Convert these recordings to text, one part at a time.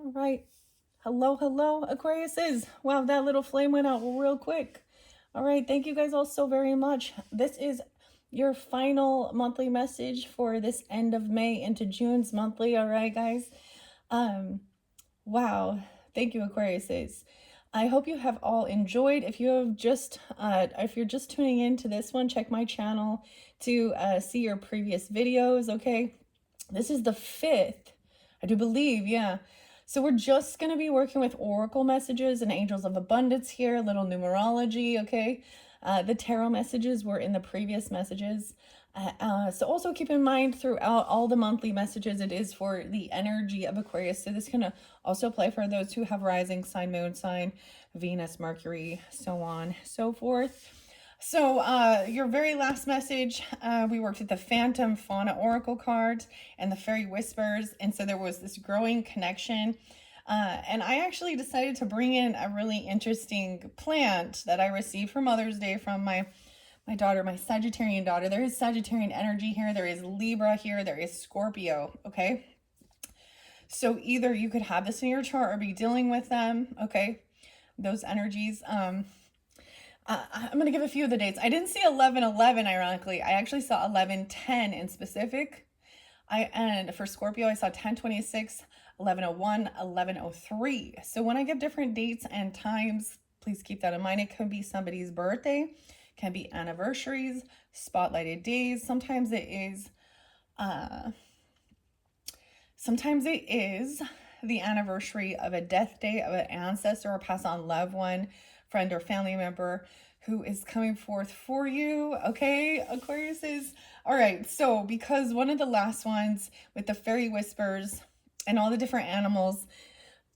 All right. Hello, hello, Aquariuses. Wow, that little flame went out real quick. All right. Thank you guys all so very much. This is your final monthly message for this end of May into June's monthly. All right, guys. Um, wow. Thank you, Aquariuses. I hope you have all enjoyed. If you're just tuning in to this one, check my channel to see your previous videos. Okay, this is the 5th, I do believe, yeah. So we're just going to be working with oracle messages and angels of abundance here, a little numerology, okay? The tarot messages were in the previous messages. So also keep in mind throughout all the monthly messages, it is for the energy of Aquarius. So this can also apply for those who have rising sign, moon sign, Venus, Mercury, so on, so forth. So your very last message, we worked with the Phantom Fauna Oracle cards and the Fairy Whispers. And so there was this growing connection. And I actually decided to bring in a really interesting plant that I received for Mother's Day from my daughter, my Sagittarian daughter. There is Sagittarian energy here. There is Libra here. There is Scorpio, okay? So either you could have this in your chart or be dealing with them, okay? Those energies. I'm going to give a few of the dates. I didn't see 11/11, ironically. I actually saw 11/10 in specific. And for Scorpio, I saw 10/26, 11/01, 11/03. So when I give different dates and times, please keep that in mind. It could be somebody's birthday, can be anniversaries, spotlighted days. Sometimes it is the anniversary of a death day of an ancestor or pass on loved one, friend or family member who is coming forth for you. Okay, Aquarius is all right. So because one of the last ones with the Fairy Whispers and all the different animals,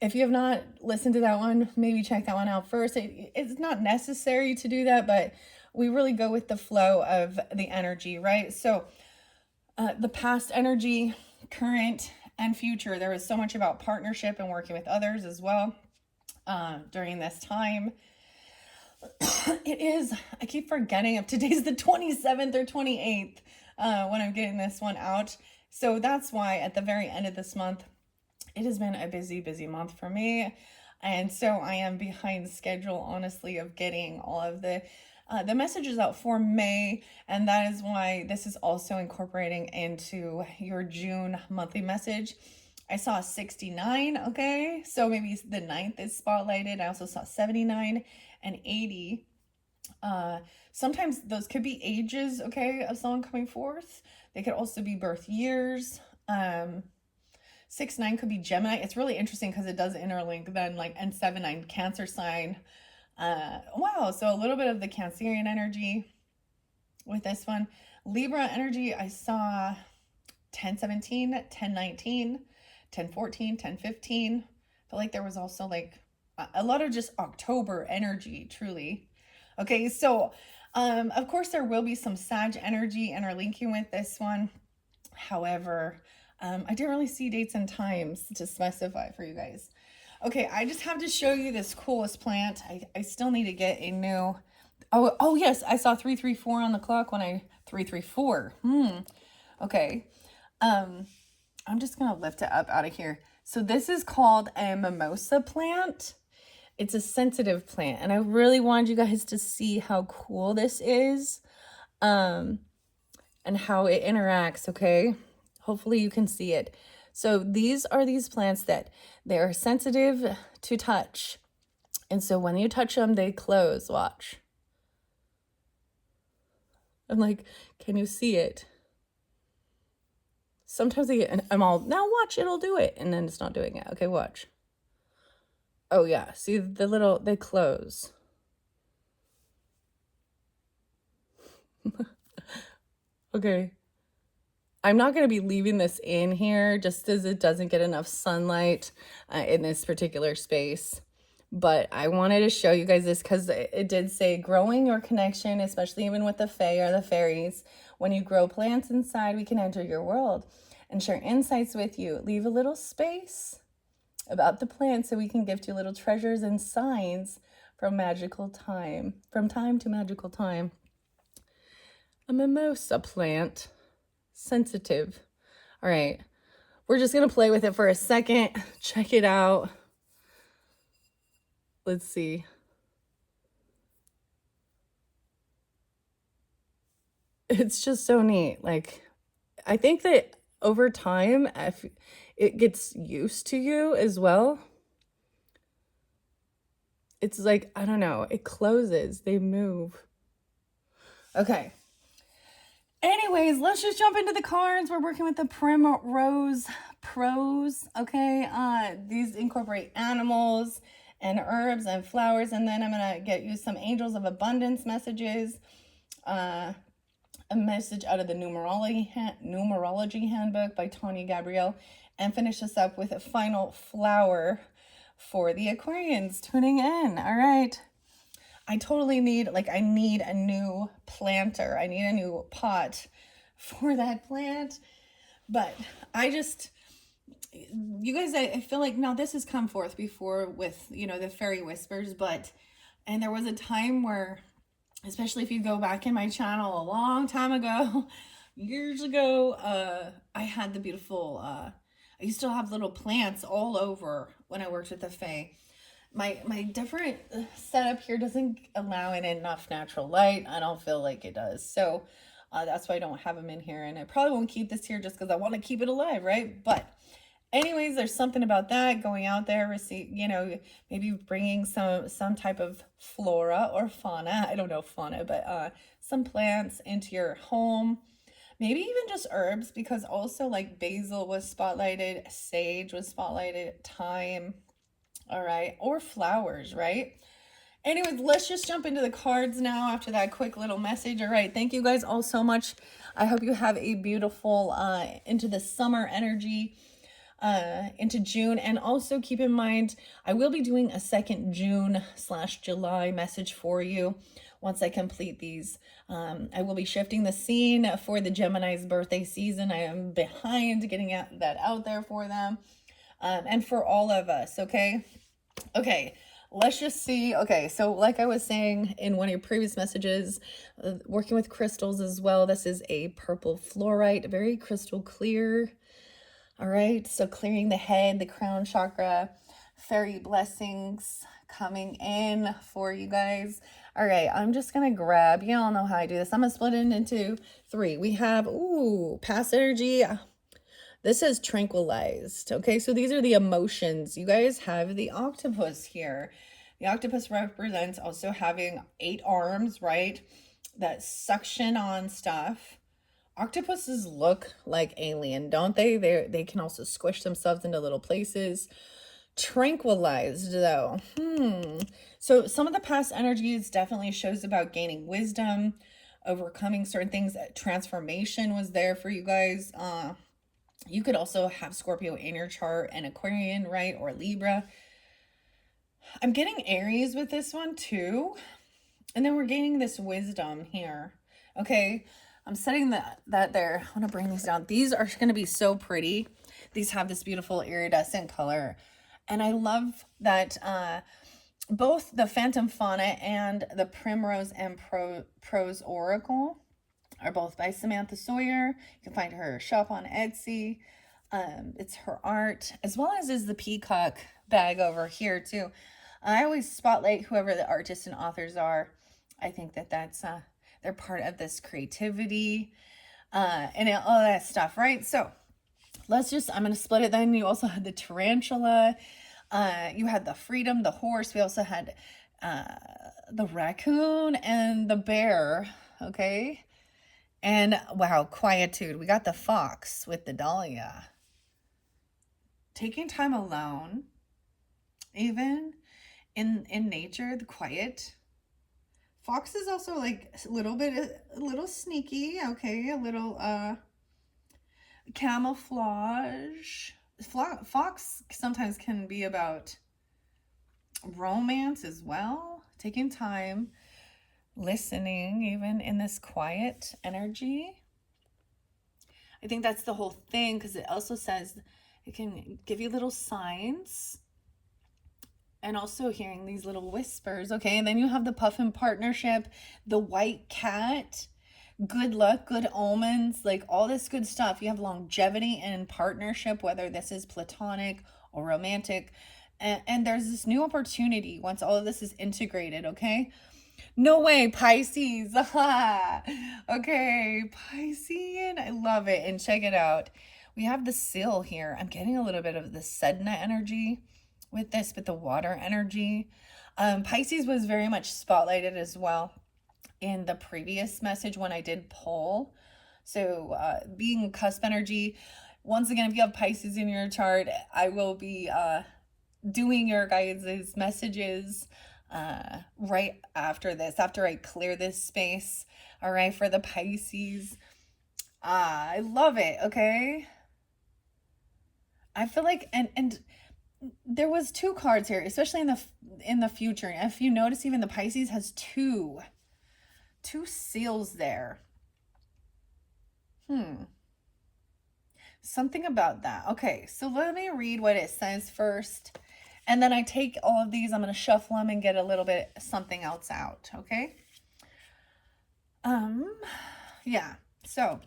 if you have not listened to that one, maybe check that one out first. It's not necessary to do that, but we really go with the flow of the energy, right? So the past energy, current and future. There was so much about partnership and working with others as well during this time. It is, I keep forgetting if today's the 27th or 28th when I'm getting this one out. So that's why at the very end of this month, it has been a busy, busy month for me. And so I am behind schedule, honestly, of getting all of the messages out for May. And that is why this is also incorporating into your June monthly message. I saw 69, okay? So maybe the 9th is spotlighted. I also saw 79 and 80. Sometimes those could be ages, okay, of someone coming forth. They could also be birth years. 6-9 could be Gemini. It's really interesting because it does interlink then, like, and 7-9 Cancer sign. Wow, so a little bit of the Cancerian energy with this one. Libra energy, I saw 10-17, 10-19, 10-14, 10-15. Felt like there was also like a lot of just October energy, truly. Okay, so of course there will be some Sag energy interlinking with this one. However, I didn't really see dates and times to specify for you guys. Okay, I just have to show you this coolest plant. I still need to get a new... Oh yes, I saw 334 on the clock when I... 334. Okay. I'm just going to lift it up out of here. So this is called a mimosa plant. It's a sensitive plant. And I really wanted you guys to see how cool this is. And how it interacts, okay? Hopefully you can see it. So these are these plants that they are sensitive to touch. And so when you touch them, they close. Watch. I'm like, can you see it? Sometimes I'm all, now watch, it'll do it. And then it's not doing it. Okay, watch. Oh yeah, see they close. Okay. I'm not going to be leaving this in here just as it doesn't get enough sunlight in this particular space. But I wanted to show you guys this because it did say growing your connection, especially even with the fae or the fairies. When you grow plants inside, we can enter your world and share insights with you. Leave a little space about the plant so we can gift you little treasures and signs from time to magical time. A mimosa plant. Sensitive. All right. we're just going to play with it for a second. Check it out. Let's see. It's just so neat. Like, I think that over time, if it gets used to you as well, it's like, I don't know, it closes, they move. Okay. Anyways, let's just jump into the cards. We're working with the Primrose Pros, okay? These incorporate animals and herbs and flowers, and then I'm going to get you some Angels of Abundance messages, a message out of the Numerology Handbook by Tony Gabrielle, and finish this up with a final flower for the Aquarians tuning in. All right. I totally need, I need a new planter. I need a new pot for that plant. But you guys, I feel like now this has come forth before with, the fairy whispers, and there was a time where, especially if you go back in my channel a long time ago, years ago, I had the beautiful, I used to have little plants all over when I worked with the Fae. My different setup here doesn't allow in enough natural light. I don't feel like it does. So that's why I don't have them in here. And I probably won't keep this here just because I want to keep it alive, right? But anyways, there's something about that, going out there, maybe bringing some type of flora or fauna. I don't know fauna, but some plants into your home. Maybe even just herbs, because also like basil was spotlighted, sage was spotlighted, thyme. All right. Or flowers, right? Anyways, let's just jump into the cards now after that quick little message. All right. Thank you guys all so much. I hope you have a beautiful into the summer energy, into June. And also keep in mind, I will be doing a second June/July message for you once I complete these. I will be shifting the scene for the Gemini's birthday season. I am behind getting that out there for them. And for all of us, okay? Okay, let's just see. Okay, so like I was saying in one of your previous messages, working with crystals as well. This is a purple fluorite, very crystal clear. All right, so clearing the head, the crown chakra, fairy blessings coming in for you guys. All right, I'm just going to grab, you all know how I do this. I'm going to split it into 3. We have, past energy. This is tranquilized. Okay, so these are the emotions. You guys have the octopus here. The octopus represents also having 8 arms, right? That suction on stuff. Octopuses look like alien, don't they? They can also squish themselves into little places. Tranquilized, though. So some of the past energies definitely shows about gaining wisdom, overcoming certain things. Transformation was there for you guys. You could also have Scorpio in your chart and Aquarian, right? Or Libra. I'm getting Aries with this one too. And then we're gaining this wisdom here. Okay. I'm setting that there. I want to bring these down. These are going to be so pretty. These have this beautiful iridescent color. And I love that both the Phantom Fauna and the Primrose and Prose Oracle are both by Samantha Sawyer. You can find her shop on Etsy. It's her art, as well as is the peacock bag over here too. I always spotlight whoever the artists and authors are. I think that's they're part of this creativity and all that stuff, right? So I'm going to split it. Then you also had the tarantula. You had the freedom, the horse. We also had the raccoon and the bear. Okay. And wow, quietude. We got the fox with the dahlia. Taking time alone, even in nature, the quiet. Fox is also like a little sneaky, okay, a little camouflage. Fox sometimes can be about romance as well, taking time, listening, even in this quiet energy. I think that's the whole thing, because it also says it can give you little signs, and also hearing these little whispers. Okay, and then you have the puffin partnership, the white cat. good luck, good omens, like all this good stuff. You have longevity in partnership, whether this is platonic or romantic. And there's this new opportunity once all of this is integrated, okay? No way, Pisces. Okay, Piscean. I love it. And check it out. We have the seal here. I'm getting a little bit of the Sedna energy with this, but the water energy. Pisces was very much spotlighted as well in the previous message when I did poll. So being cusp energy, once again, if you have Pisces in your chart, I will be doing your guys' messages right after this, after I clear this space, all right, for the Pisces. I love it, okay? I feel like, and there was two cards here, especially in the future. If you notice, even the Pisces has two seals there. Something about that. Okay, so let me read what it says first. And then I take all of these, I'm going to shuffle them and get a little bit something else out, okay? Yeah. So,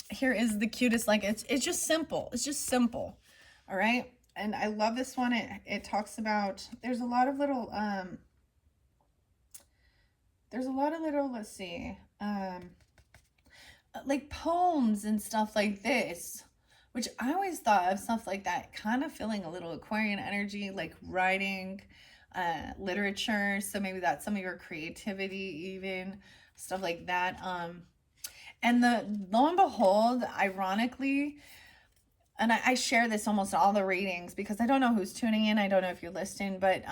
here is the cutest, like it's just simple. It's just simple. All right? And I love this one. It talks about, there's a lot of little let's see, like poems and stuff like this, which I always thought of stuff like that, kind of feeling a little Aquarian energy, like writing, literature. So maybe that's some of your creativity, even stuff like that. And lo and behold, ironically, and I share this almost all the readings because I don't know who's tuning in. I don't know if you're listening, but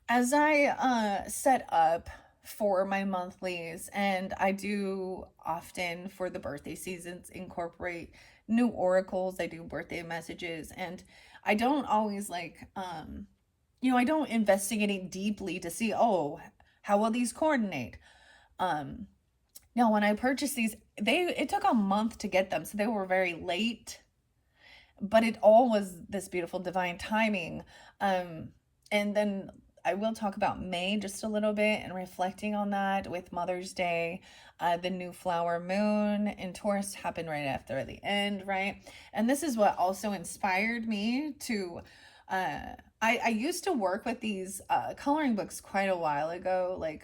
as I set up for my monthlies, and I do often for the birthday seasons incorporate new oracles. I do birthday messages, and I don't always like I don't investigate it deeply to see, oh, how will these coordinate. Now when I purchased these, it took a month to get them, so they were very late, but it all was this beautiful divine timing. And then I will talk about May just a little bit and reflecting on that with Mother's Day. The new flower moon in Taurus happened right after the end, right? And this is what also inspired me to, I used to work with these coloring books quite a while ago, like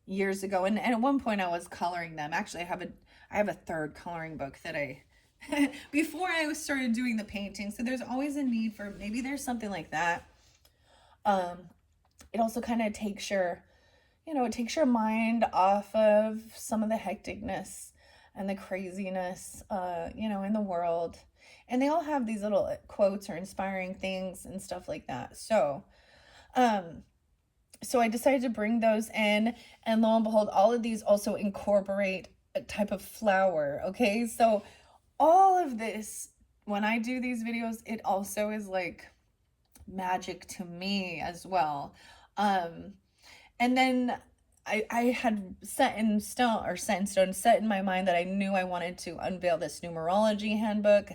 years ago. And at one point I was coloring them. Actually, I have a third coloring book that I, before I started doing the painting. So there's always a need for, maybe there's something like that. It also kind of takes your, it takes your mind off of some of the hecticness and the craziness, in the world. And they all have these little quotes or inspiring things and stuff like that. So I decided to bring those in, and lo and behold, all of these also incorporate a type of flower. Okay. So all of this, when I do these videos, it also is like magic to me as well. And then I had set in my mind that I knew I wanted to unveil this numerology handbook.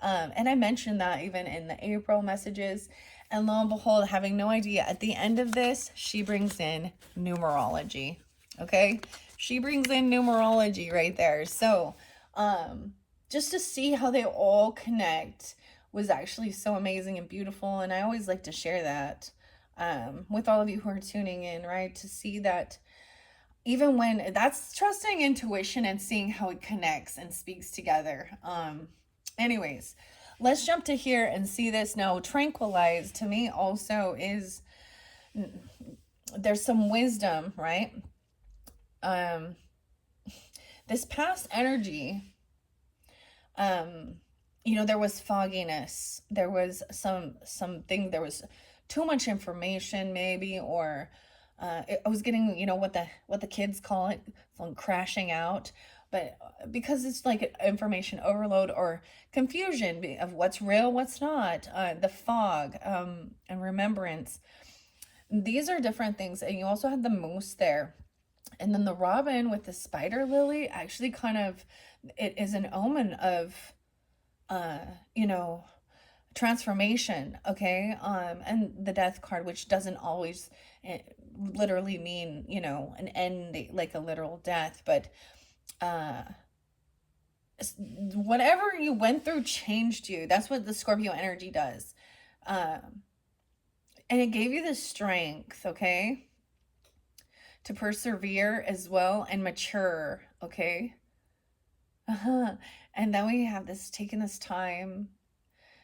And I mentioned that even in the April messages. And lo and behold, having no idea, at the end of this, she brings in numerology. Okay? She brings in numerology right there. So, just to see how they all connect was actually so amazing and beautiful. And I always like to share that with all of you who are tuning in, right? To see that even when that's trusting intuition and seeing how it connects and speaks together. Anyways, let's jump to here and see this. Now, tranquilize to me also is, there's some wisdom, right? This past energy, there was fogginess. There was something, there was too much information maybe, or I was getting, what the kids call it, crashing out. But because it's like information overload or confusion of what's real, what's not, the fog, and remembrance. These are different things. And you also had the moose there. And then the robin with the spider lily actually kind of, it is an omen of, transformation. Okay. And the death card, which doesn't always literally mean, an end, like a literal death, but uh, whatever you went through changed you. That's what the Scorpio energy does. Um, and it gave you the strength, okay, to persevere as well and mature, okay? Uh-huh. And then we have this taking this time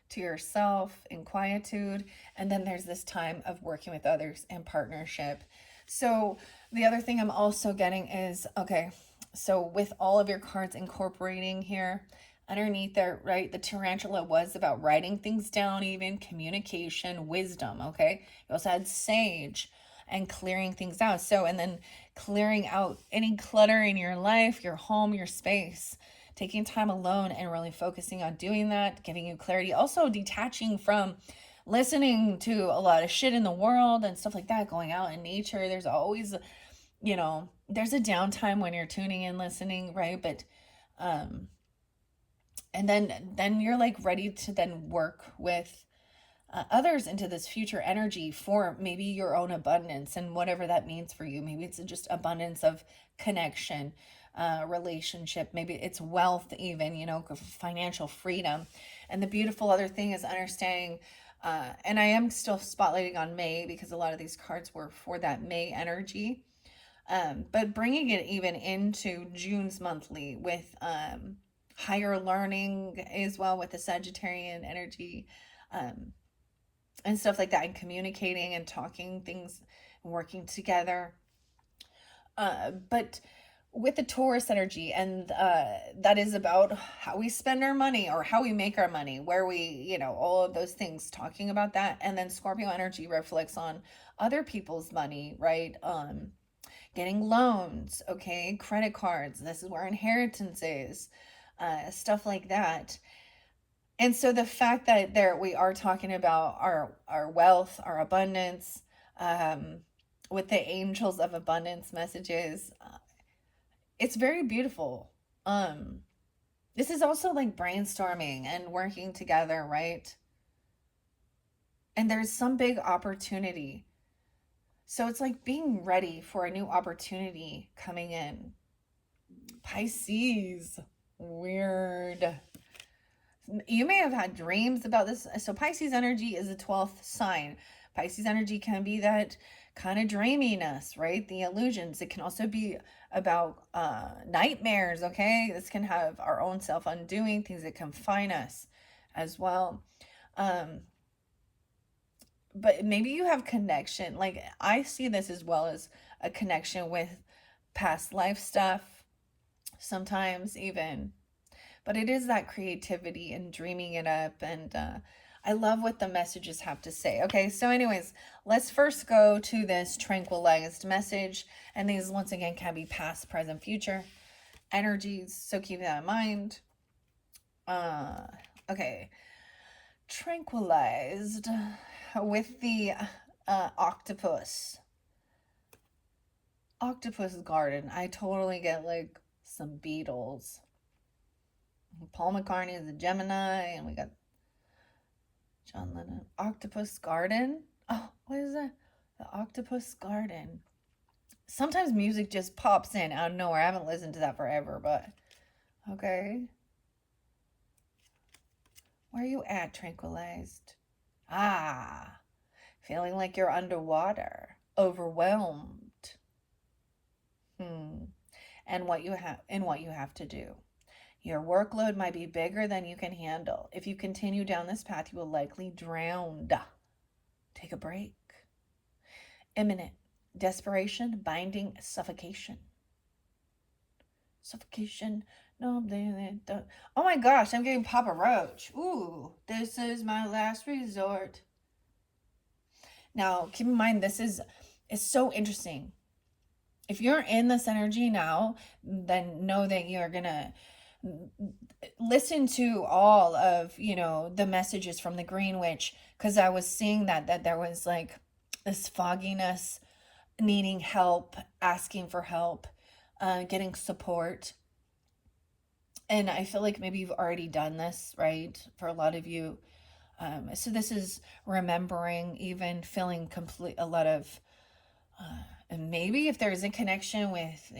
to yourself in quietude. And then there's this time of working with others in partnership. So the other thing I'm also getting is, okay, so with all of your cards incorporating here, underneath there, right, the tarantula was about writing things down, even communication, wisdom, okay? You also had sage and clearing things out. So, and then clearing out any clutter in your life, your home, your space, taking time alone and really focusing on doing that, giving you clarity. Also detaching from listening to a lot of shit in the world and stuff like that, going out in nature. There's always, there's a downtime when you're tuning in, listening, right? But and then you're like ready to then work with others into this future energy for maybe your own abundance and whatever that means for you. Maybe it's just abundance of connection, relationship. Maybe it's wealth, even, financial freedom. And the beautiful other thing is understanding, and I am still spotlighting on May because a lot of these cards were for that May energy. But bringing it even into June's monthly with higher learning as well with the Sagittarian energy. And stuff like that, and communicating and talking things, working together. But with the Taurus energy, and that is about how we spend our money or how we make our money, where we, all of those things, talking about that. And then Scorpio energy reflects on other people's money, right? Getting loans, okay, credit cards. This is where inheritance is, stuff like that. And so the fact that there we are talking about our wealth, our abundance, with the angels of abundance messages, it's very beautiful. This is also like brainstorming and working together, right? And there's some big opportunity. So it's like being ready for a new opportunity coming in. Pisces, weird. You may have had dreams about this. So Pisces energy is the 12th sign. Pisces energy can be that kind of dreaminess, right? The illusions. It can also be about nightmares, okay? This can have our own self undoing, things that confine us as well. But maybe you have connection. Like, I see this as well as a connection with past life stuff, sometimes even. But it is that creativity and dreaming it up. And I love what the messages have to say. Okay, so anyways, let's first go to this tranquilized message. And these, once again, can be past, present, future energies. So keep that in mind. Okay. Tranquilized with the octopus. Octopus garden. I totally get like some beetles. Paul McCartney is a Gemini, and we got John Lennon. Octopus Garden. Oh, what is that? The Octopus Garden. Sometimes music just pops in out of nowhere. I haven't listened to that forever, but okay. Where are you at, tranquilized? Ah, feeling like you're underwater, overwhelmed. And what you have to do. Your workload might be bigger than you can handle. If you continue down this path, you will likely drown. Take a break. Imminent. Desperation, binding, suffocation. Suffocation. No, oh my gosh, I'm getting Papa Roach. Ooh, this is my last resort. Now, keep in mind, it's so interesting. If you're in this energy now, then know that you're going to listen to all of, the messages from the Green Witch, because I was seeing that there was like this fogginess, needing help, asking for help, getting support. And I feel like maybe you've already done this, right? For a lot of you. So this is remembering, even feeling a lot of, and maybe if there's a connection with,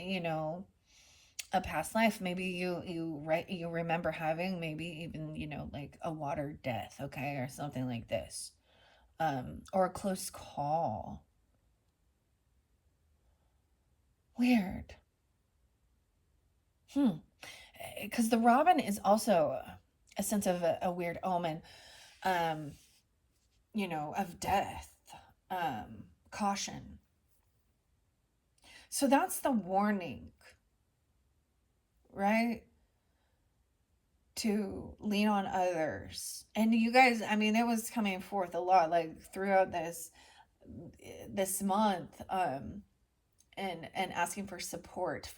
a past life. Maybe you remember having maybe even, like a water death, okay, or something like this. Or a close call. Weird. Because the robin is also a sense of a weird omen, um, of death, caution. So that's the warning, right? To lean on others. And you guys, I mean, it was coming forth a lot, like throughout this month, and asking for support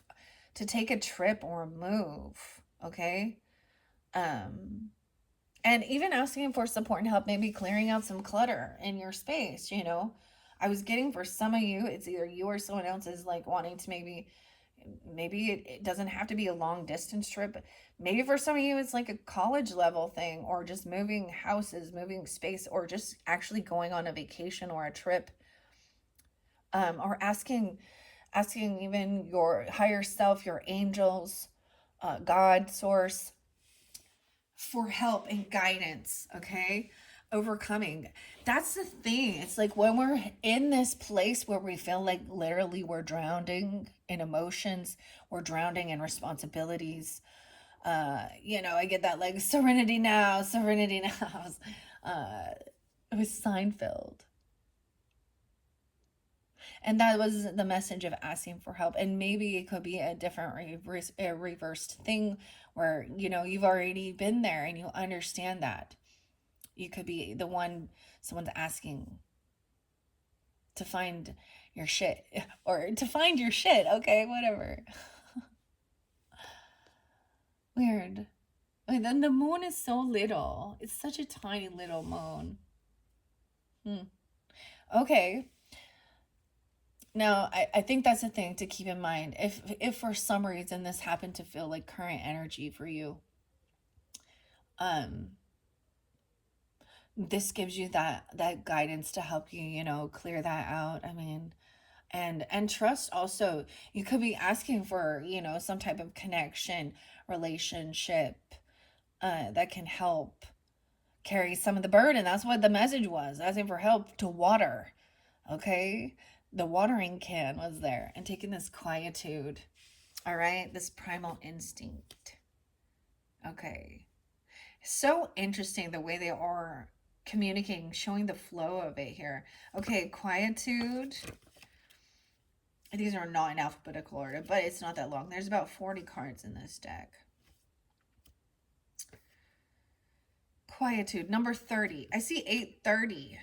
to take a trip or move, okay? And even asking for support and help, maybe clearing out some clutter in your space. I was getting, for some of you, it's either you or someone else is like wanting to maybe it doesn't have to be a long distance trip, but maybe for some of you it's like a college level thing, or just moving houses, moving space, or just actually going on a vacation or a trip, or asking even your higher self, your angels, God, source, for help and guidance, okay? Overcoming. That's the thing. It's like when we're in this place where we feel like literally we're drowning in emotions, we're drowning in responsibilities. I get that like serenity now, serenity now. It was Seinfeld. And that was the message of asking for help. And maybe it could be a different reversed thing where, you've already been there and you understand that. You could be the one, someone's asking to find your shit, or to find your shit. Okay, whatever. Weird. And then the moon is so little. It's such a tiny little moon. Okay. Now, I think that's a thing to keep in mind. If for some reason this happened to feel like current energy for you, this gives you that guidance to help you, clear that out. I mean, and trust also. You could be asking for, some type of connection, relationship, that can help carry some of the burden. That's what the message was, asking for help to water. Okay, the watering can was there, and taking this quietude. All right, this primal instinct. Okay, so interesting the way they are communicating, showing the flow of it here. Okay, quietude. These are not in alphabetical order, but it's not that long. There's about 40 cards in this deck. Quietude, number 30. I see 830.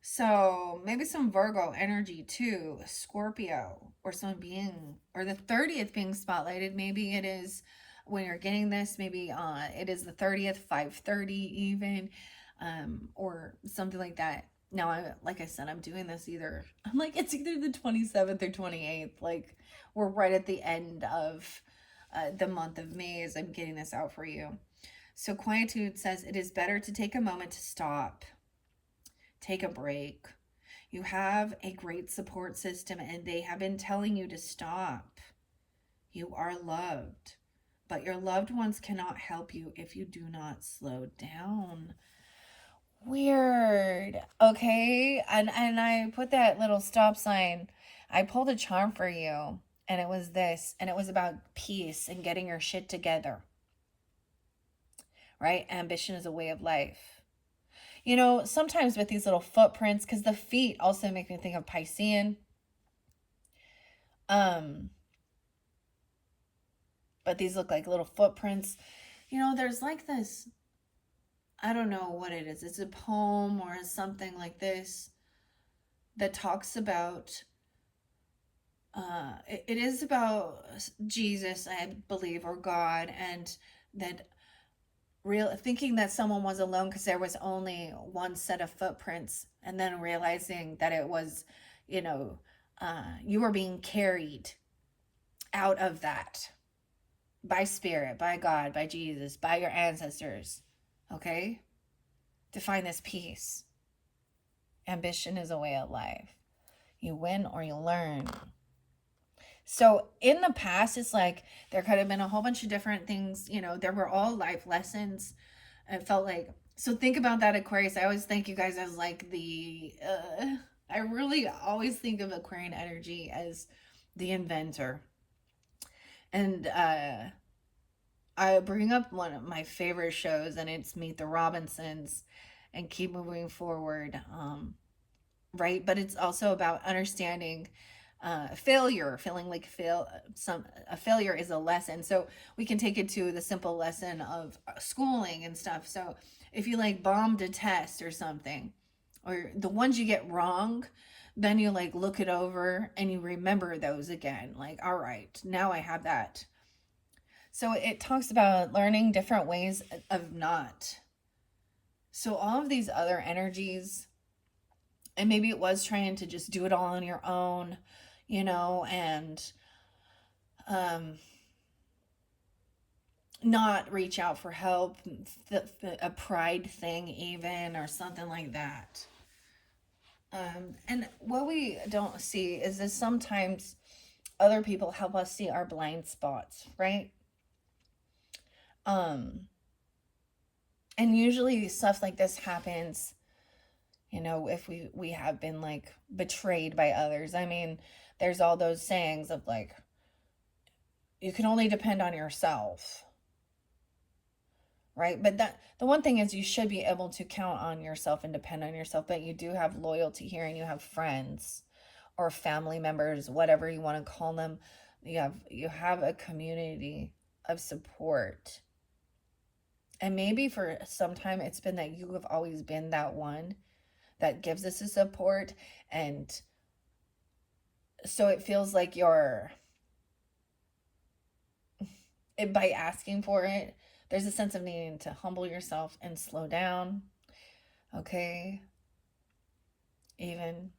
So maybe some Virgo energy too, Scorpio, or someone being, or the 30th being spotlighted. Maybe it is when you're getting this, maybe it is the 30th, 5:30 even, or something like that. Now, like I said, I'm doing this it's either the 27th or 28th. Like, we're right at the end of the month of May as I'm getting this out for you. So quietude says it is better to take a moment to stop. Take a break. You have a great support system and they have been telling you to stop. You are loved, but your loved ones cannot help you if you do not slow down. Weird. Okay. And I put that little stop sign. I pulled a charm for you, and it was this, and it was about peace and getting your shit together. Right? Ambition is a way of life. Sometimes with these little footprints, because the feet also make me think of Piscean. But these look like little footprints. There's like this, I don't know what it is. It's a poem or something like this that talks about, it is about Jesus, I believe, or God, and that thinking that someone was alone because there was only one set of footprints, and then realizing that it was, you were being carried out of that by spirit, by God, by Jesus, by your ancestors. Okay? To find this peace. Ambition is a way of life. You win or you learn. So in the past, it's like there could have been a whole bunch of different things, there were all life lessons. It felt like, so think about that, Aquarius. I always think you guys as like I really always think of Aquarian energy as the inventor. And I bring up one of my favorite shows, and it's Meet the Robinsons and Keep Moving Forward. Right? But it's also about understanding failure, feeling like a failure is a lesson. So we can take it to the simple lesson of schooling and stuff. So if you like bombed a test or something, or the ones you get wrong, then you like look it over and you remember those again. Like, all right, now I have that. So it talks about learning different ways of not. So all of these other energies, and maybe it was trying to just do it all on your own, and um not reach out for help, a pride thing even, or something like that. And what we don't see is that sometimes other people help us see our blind spots, right? um and usually stuff like this happens, if we have been like betrayed by others. I mean, there's all those sayings of like, you can only depend on yourself, right? But that the one thing is, you should be able to count on yourself and depend on yourself, but you do have loyalty here, and you have friends or family members, whatever you want to call them. You have a community of support. And maybe for some time it's been that you have always been that one that gives us a support, and so it feels like by asking for it, there's a sense of needing to humble yourself and slow down. Okay, even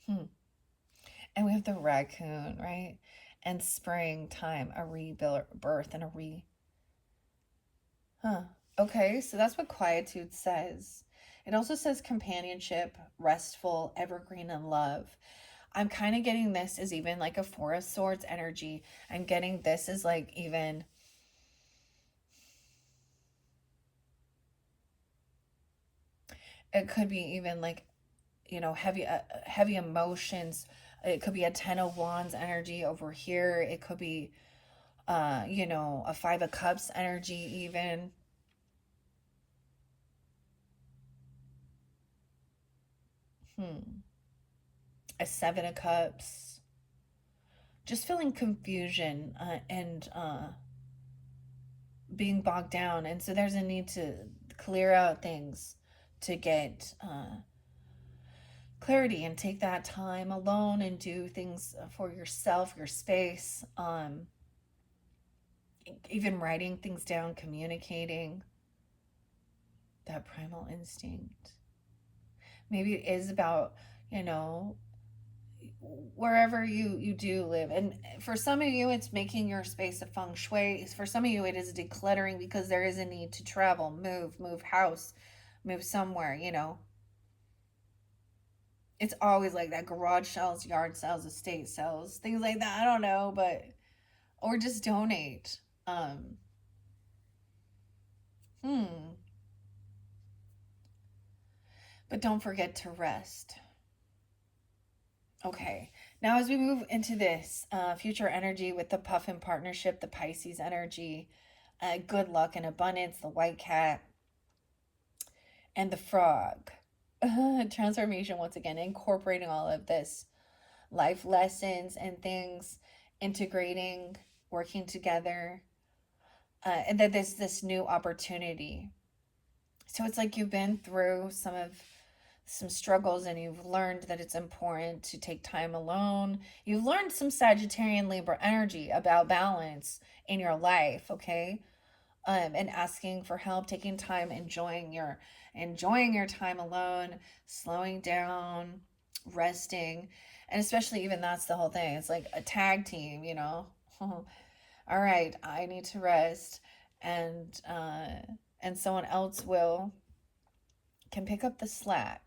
and we have the raccoon, right? And springtime, a rebirth, and huh. Okay, so that's what quietude says. It also says companionship, restful, evergreen, and love. I'm kind of getting this as even like a Four of Swords energy. I'm getting this as like even, it could be even like, heavy emotions. It could be a Ten of Wands energy over here. It could be, a Five of Cups energy even. A Seven of Cups. Just feeling confusion, and being bogged down. And so there's a need to clear out things to get clarity, and take that time alone and do things for yourself, your space. Even writing things down, communicating that primal instinct. Maybe it is about, you know, wherever you do live. And for some of you, it's making your space a feng shui. For some of you, it is decluttering, because there is a need to travel, move house, move somewhere. It's always like that: garage sales, yard sales, estate sales, things like that. I don't know, but or just donate. um hmm but don't forget to rest. Okay, now as we move into this future energy with the puffin partnership, the Pisces energy, good luck and abundance, the white cat, and the frog. Transformation, once again, incorporating all of this life lessons and things, integrating, working together, and then there's this new opportunity. So it's like you've been through some struggles, and you've learned that it's important to take time alone. You've learned some Sagittarian Libra energy about balance in your life, okay? And asking for help, taking time, enjoying your time alone, slowing down, resting. And especially, even that's the whole thing. It's like a tag team. All right, I need to rest, and someone else can pick up the slack.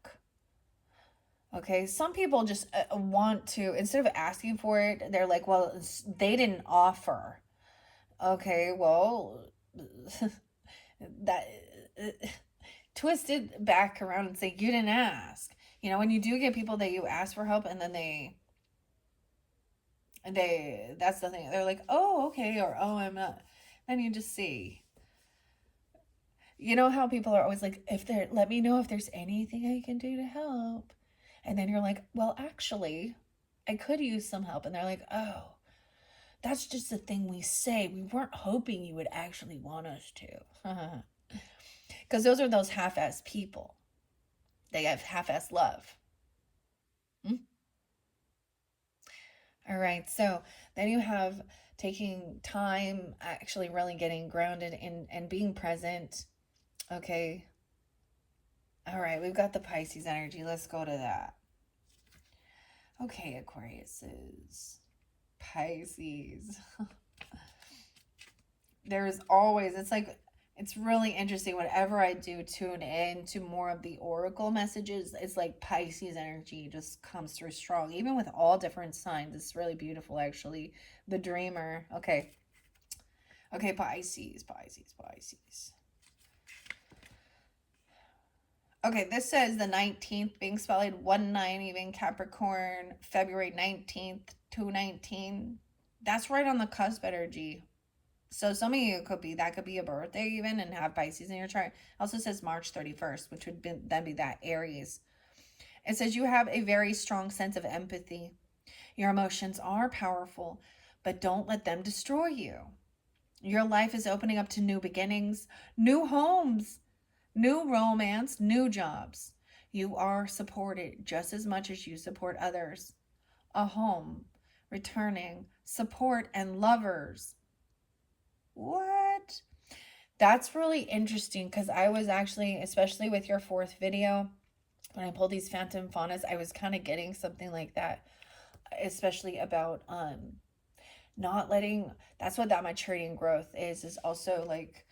Okay, some people just want to, instead of asking for it, they're like, well, they didn't offer. Okay, well, that twist it back around and say, you didn't ask. You know, when you do get people that you ask for help and then that's the thing. They're like, oh, okay, or oh, I'm not. Then you just see. You know how people are always like, if they're, let me know if there's anything I can do to help. And then you're like, well, actually, I could use some help. And they're like, oh, that's just the thing we say. We weren't hoping you would actually want us to. Because those are those half-assed people. They have half-assed love. Mm? All right. So then you have taking time, actually really getting grounded in and being present. Okay. All right. We've got the Pisces energy. Let's go to that. Okay, Aquarius is Pisces. There's always, it's like, it's really interesting. Whenever I do tune in to more of the oracle messages, it's like Pisces energy just comes through strong, even with all different signs. It's really beautiful, actually. The dreamer. Okay. Okay, Pisces, Pisces, Pisces. Okay, this says the 19th being spelled 1-9, even Capricorn, February 19th, 219. That's right on the cusp energy. So some of you could be, that could be a birthday even and have Pisces in your chart. Also says March 31st, which would then be that Aries. It says you have a very strong sense of empathy. Your emotions are powerful, but don't let them destroy you. Your life is opening up to new beginnings, new homes, new romance, new jobs. You are supported just as much as you support others. A home, returning, support, and lovers. What? That's really interesting because I was actually, especially with your fourth video, when I pulled these phantom faunas, I was kind of getting something like that, especially about not letting, that's what that maturity and growth is also like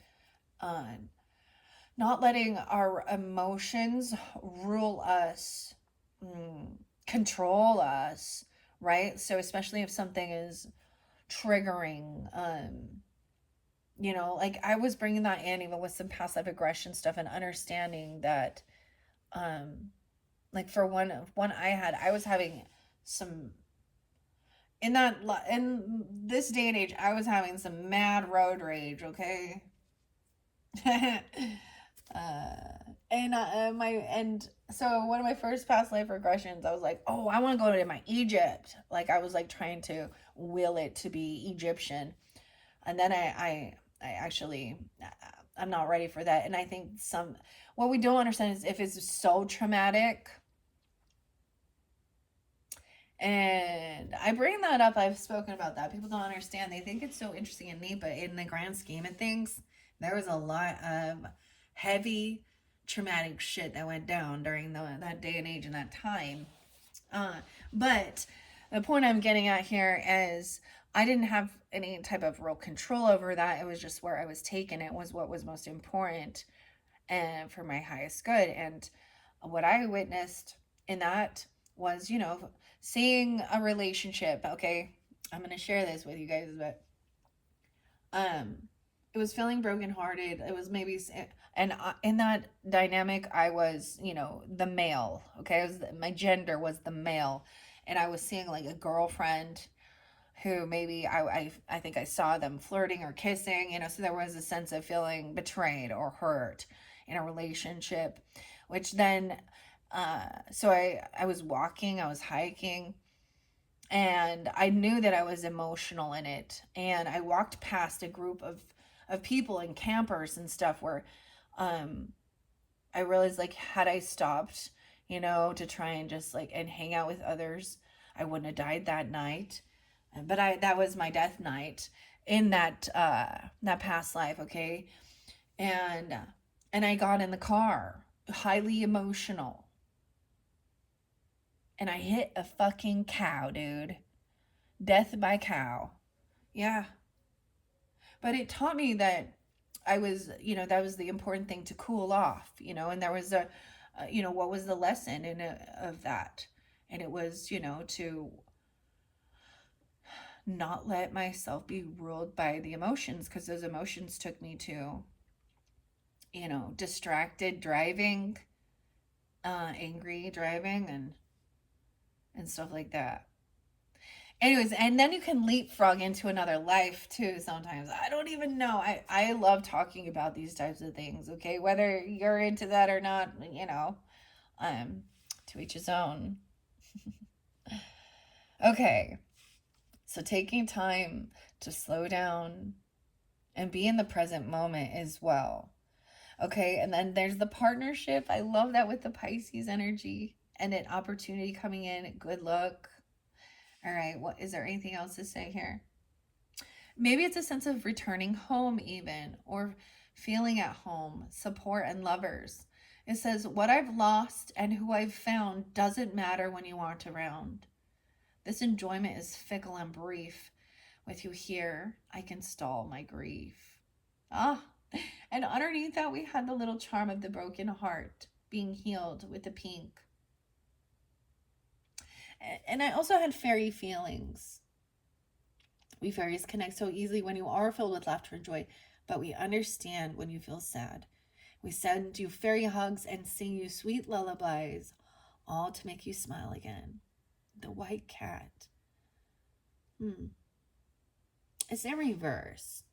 not letting our emotions rule us, control us, right? So especially if something is triggering, you know, like I was bringing that in even with some past life aggression stuff and understanding that, like for one I had, I was having some in that in this day and age, I was having some mad road rage. Okay. And so one of my first past life regressions, I was like, oh, I want to go to my Egypt. Like I was like trying to will it to be Egyptian, and then I actually I'm not ready for that. And I think what we don't understand is if it's so traumatic. And I bring that up. I've spoken about that. People don't understand. They think it's so interesting and neat, but in the grand scheme of things, there was a lot of heavy, traumatic shit that went down during that day and age and that time. But the point I'm getting at here is I didn't have any type of real control over that. It was just where I was taken. It was what was most important and for my highest good. And what I witnessed in that was, you know, seeing a relationship. Okay, I'm gonna share this with you guys, but um, it was feeling brokenhearted. It was maybe, and in that dynamic, I was, you know, the male. Okay, my gender was the male, and I was seeing like a girlfriend who maybe I think I saw them flirting or kissing, you know, so there was a sense of feeling betrayed or hurt in a relationship, which then so I was walking, I was hiking, and I knew that I was emotional in it. And I walked past a group of people and campers and stuff where I realized like had I stopped, you know, to try and just like and hang out with others, I wouldn't have died that night. But that was my death night in that past life, okay? And and I got in the car, highly emotional. And I hit a fucking cow, dude. Death by cow. Yeah. But it taught me that I was, you know, that was the important thing to cool off, you know, and there was what was the lesson of that? And it was, to not let myself be ruled by the emotions, because those emotions took me to, distracted driving, angry driving, and stuff like that. Anyways, and then you can leapfrog into another life too sometimes. I don't even know. I love talking about these types of things, okay? Whether you're into that or not, um, to each his own. Okay, so taking time to slow down and be in the present moment as well. Okay, and then there's the partnership. I love that with the Pisces energy and an opportunity coming in. Good luck. All right, what is there anything else to say here? Maybe it's a sense of returning home, even, or feeling at home, support, and lovers. It says, what I've lost and who I've found doesn't matter when you aren't around. This enjoyment is fickle and brief. With you here, I can stall my grief. Ah, and underneath that, we had the little charm of the broken heart being healed with the pink. And I also had fairy feelings. We fairies connect so easily when you are filled with laughter and joy, but we understand when you feel sad. We send you fairy hugs and sing you sweet lullabies, all to make you smile again. The white cat. It's in reverse.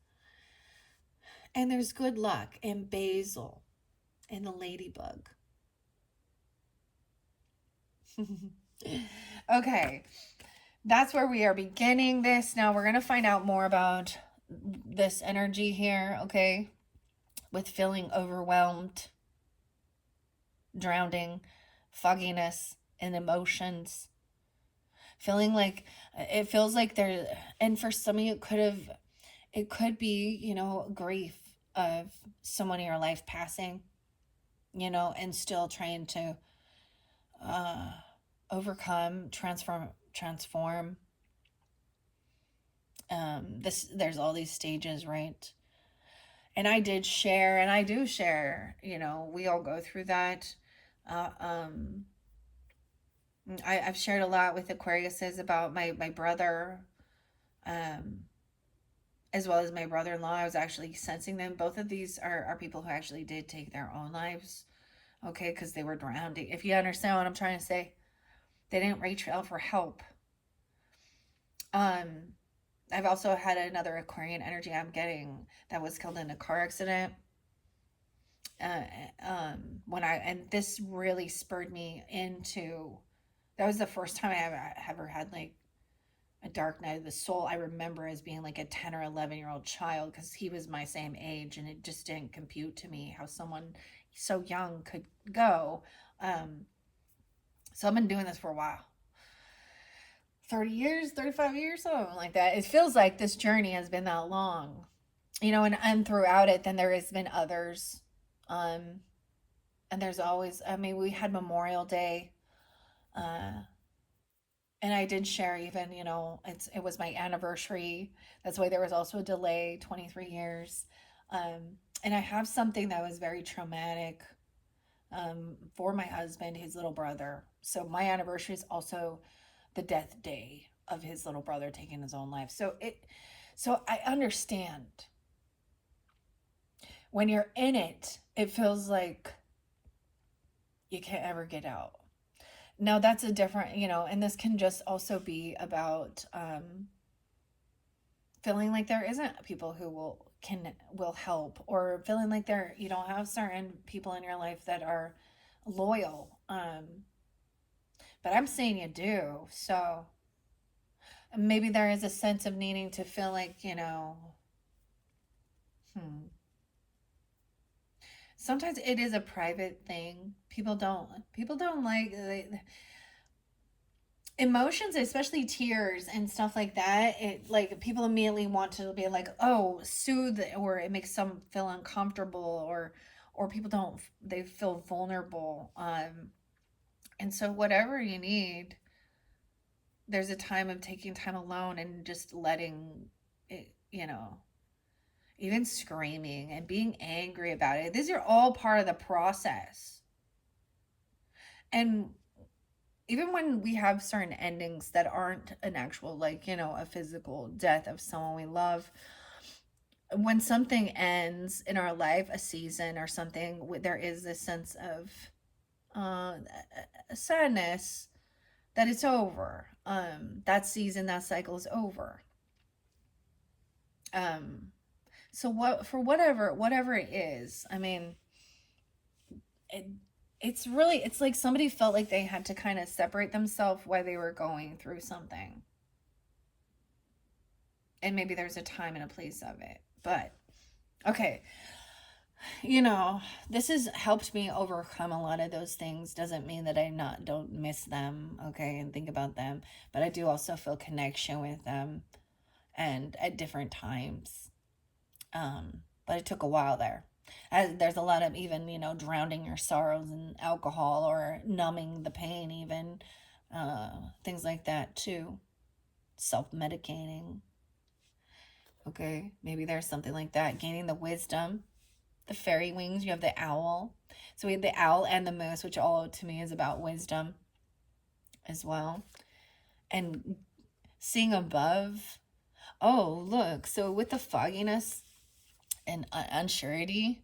And there's good luck and basil and the ladybug. Okay, that's where we are beginning this. Now we're going to find out more about this energy here, okay? With feeling overwhelmed, drowning, fogginess, and emotions. Feeling like it feels like there, and for some of you, it could be, grief of someone in your life passing, and still trying to overcome, transform. There's all these stages, right? And I did share, and I do share, we all go through that. I've shared a lot with Aquariuses about my brother, as well as my brother-in-law. I was actually sensing them. Both of these are people who actually did take their own lives, okay, because they were drowning. If you understand what I'm trying to say, they didn't reach out for help. I've also had another Aquarian energy I'm getting that was killed in a car accident. And this really spurred me into, that was the first time I ever had like a dark night of the soul. I remember as being like a 10 or 11-year-old child, because he was my same age, and it just didn't compute to me how someone so young could go. So I've been doing this for a while. 30 years, 35 years, something like that. It feels like this journey has been that long, and throughout it, then there has been others. And there's always, we had Memorial Day, and I did share even, it was my anniversary. That's why there was also a delay, 23 years. And I have something that was very traumatic, for my husband, his little brother. So my anniversary is also the death day of his little brother taking his own life. So I understand when you're in it, it feels like you can't ever get out. Now that's a different, and this can just also be about feeling like there isn't people who will help, or feeling like you don't have certain people in your life that are loyal. But I'm saying you do. So maybe there is a sense of needing to feel like, sometimes it is a private thing. People don't like emotions, especially tears and stuff like that. It, like, people immediately want to be like, oh, soothe, or it makes some feel uncomfortable, or people they feel vulnerable. And so whatever you need, there's a time of taking time alone and just letting it, even screaming and being angry about it. These are all part of the process. And even when we have certain endings that aren't an actual, like, you know, a physical death of someone we love, when something ends in our life, a season or something, there is this sense of uh, sadness that it's over. That season, that cycle is over. Um, so what for whatever it is, I mean, it, it's really, it's like somebody felt like they had to kind of separate themselves while they were going through something, and maybe there's a time and a place of it. But okay, you know, this has helped me overcome a lot of those things. Doesn't mean that I not don't miss them, okay, and think about them, but I do also feel connection with them, and at different times. But it took a while there. There's a lot of, even, you know, drowning your sorrows in alcohol or numbing the pain, even things like that too. Self medicating. Okay, maybe there's something like that. Gaining the wisdom, the fairy wings. You have the owl. So we have the owl and the moose, which all to me is about wisdom as well. And seeing above. Oh, look. So with the fogginess and unsurety,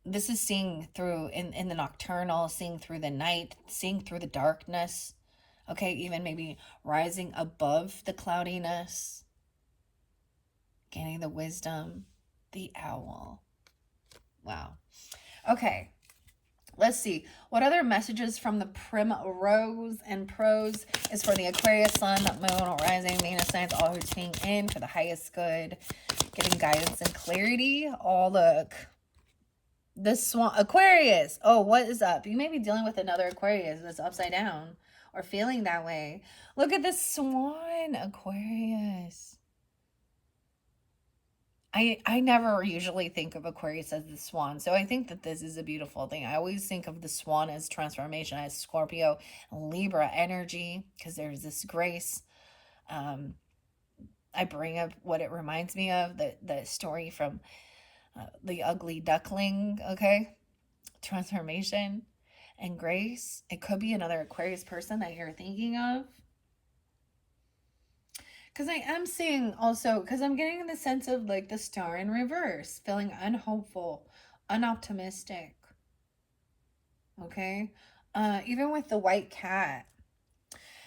this is seeing through in the nocturnal, seeing through the night, seeing through the darkness. Okay, even maybe rising above the cloudiness, gaining the wisdom, the owl. Wow. Okay, let's see. What other messages from the Primrose and Prose is for the Aquarius, Sun, Moon, Rising, Venus signs, all who's tuning in for the highest good, getting guidance and clarity. Oh, look. The swan, Aquarius. Oh, what is up? You may be dealing with another Aquarius that's upside down or feeling that way. Look at this swan, Aquarius. I never usually think of Aquarius as the swan, so I think that this is a beautiful thing. I always think of the swan as transformation, as Scorpio, Libra energy, because there's this grace. Um, I bring up what it reminds me of, the story from the ugly duckling, okay? Transformation and grace. It could be another Aquarius person that you're thinking of. Because I am seeing also, because I'm getting the sense of like the star in reverse, feeling unhopeful, unoptimistic. Okay. Even with the white cat,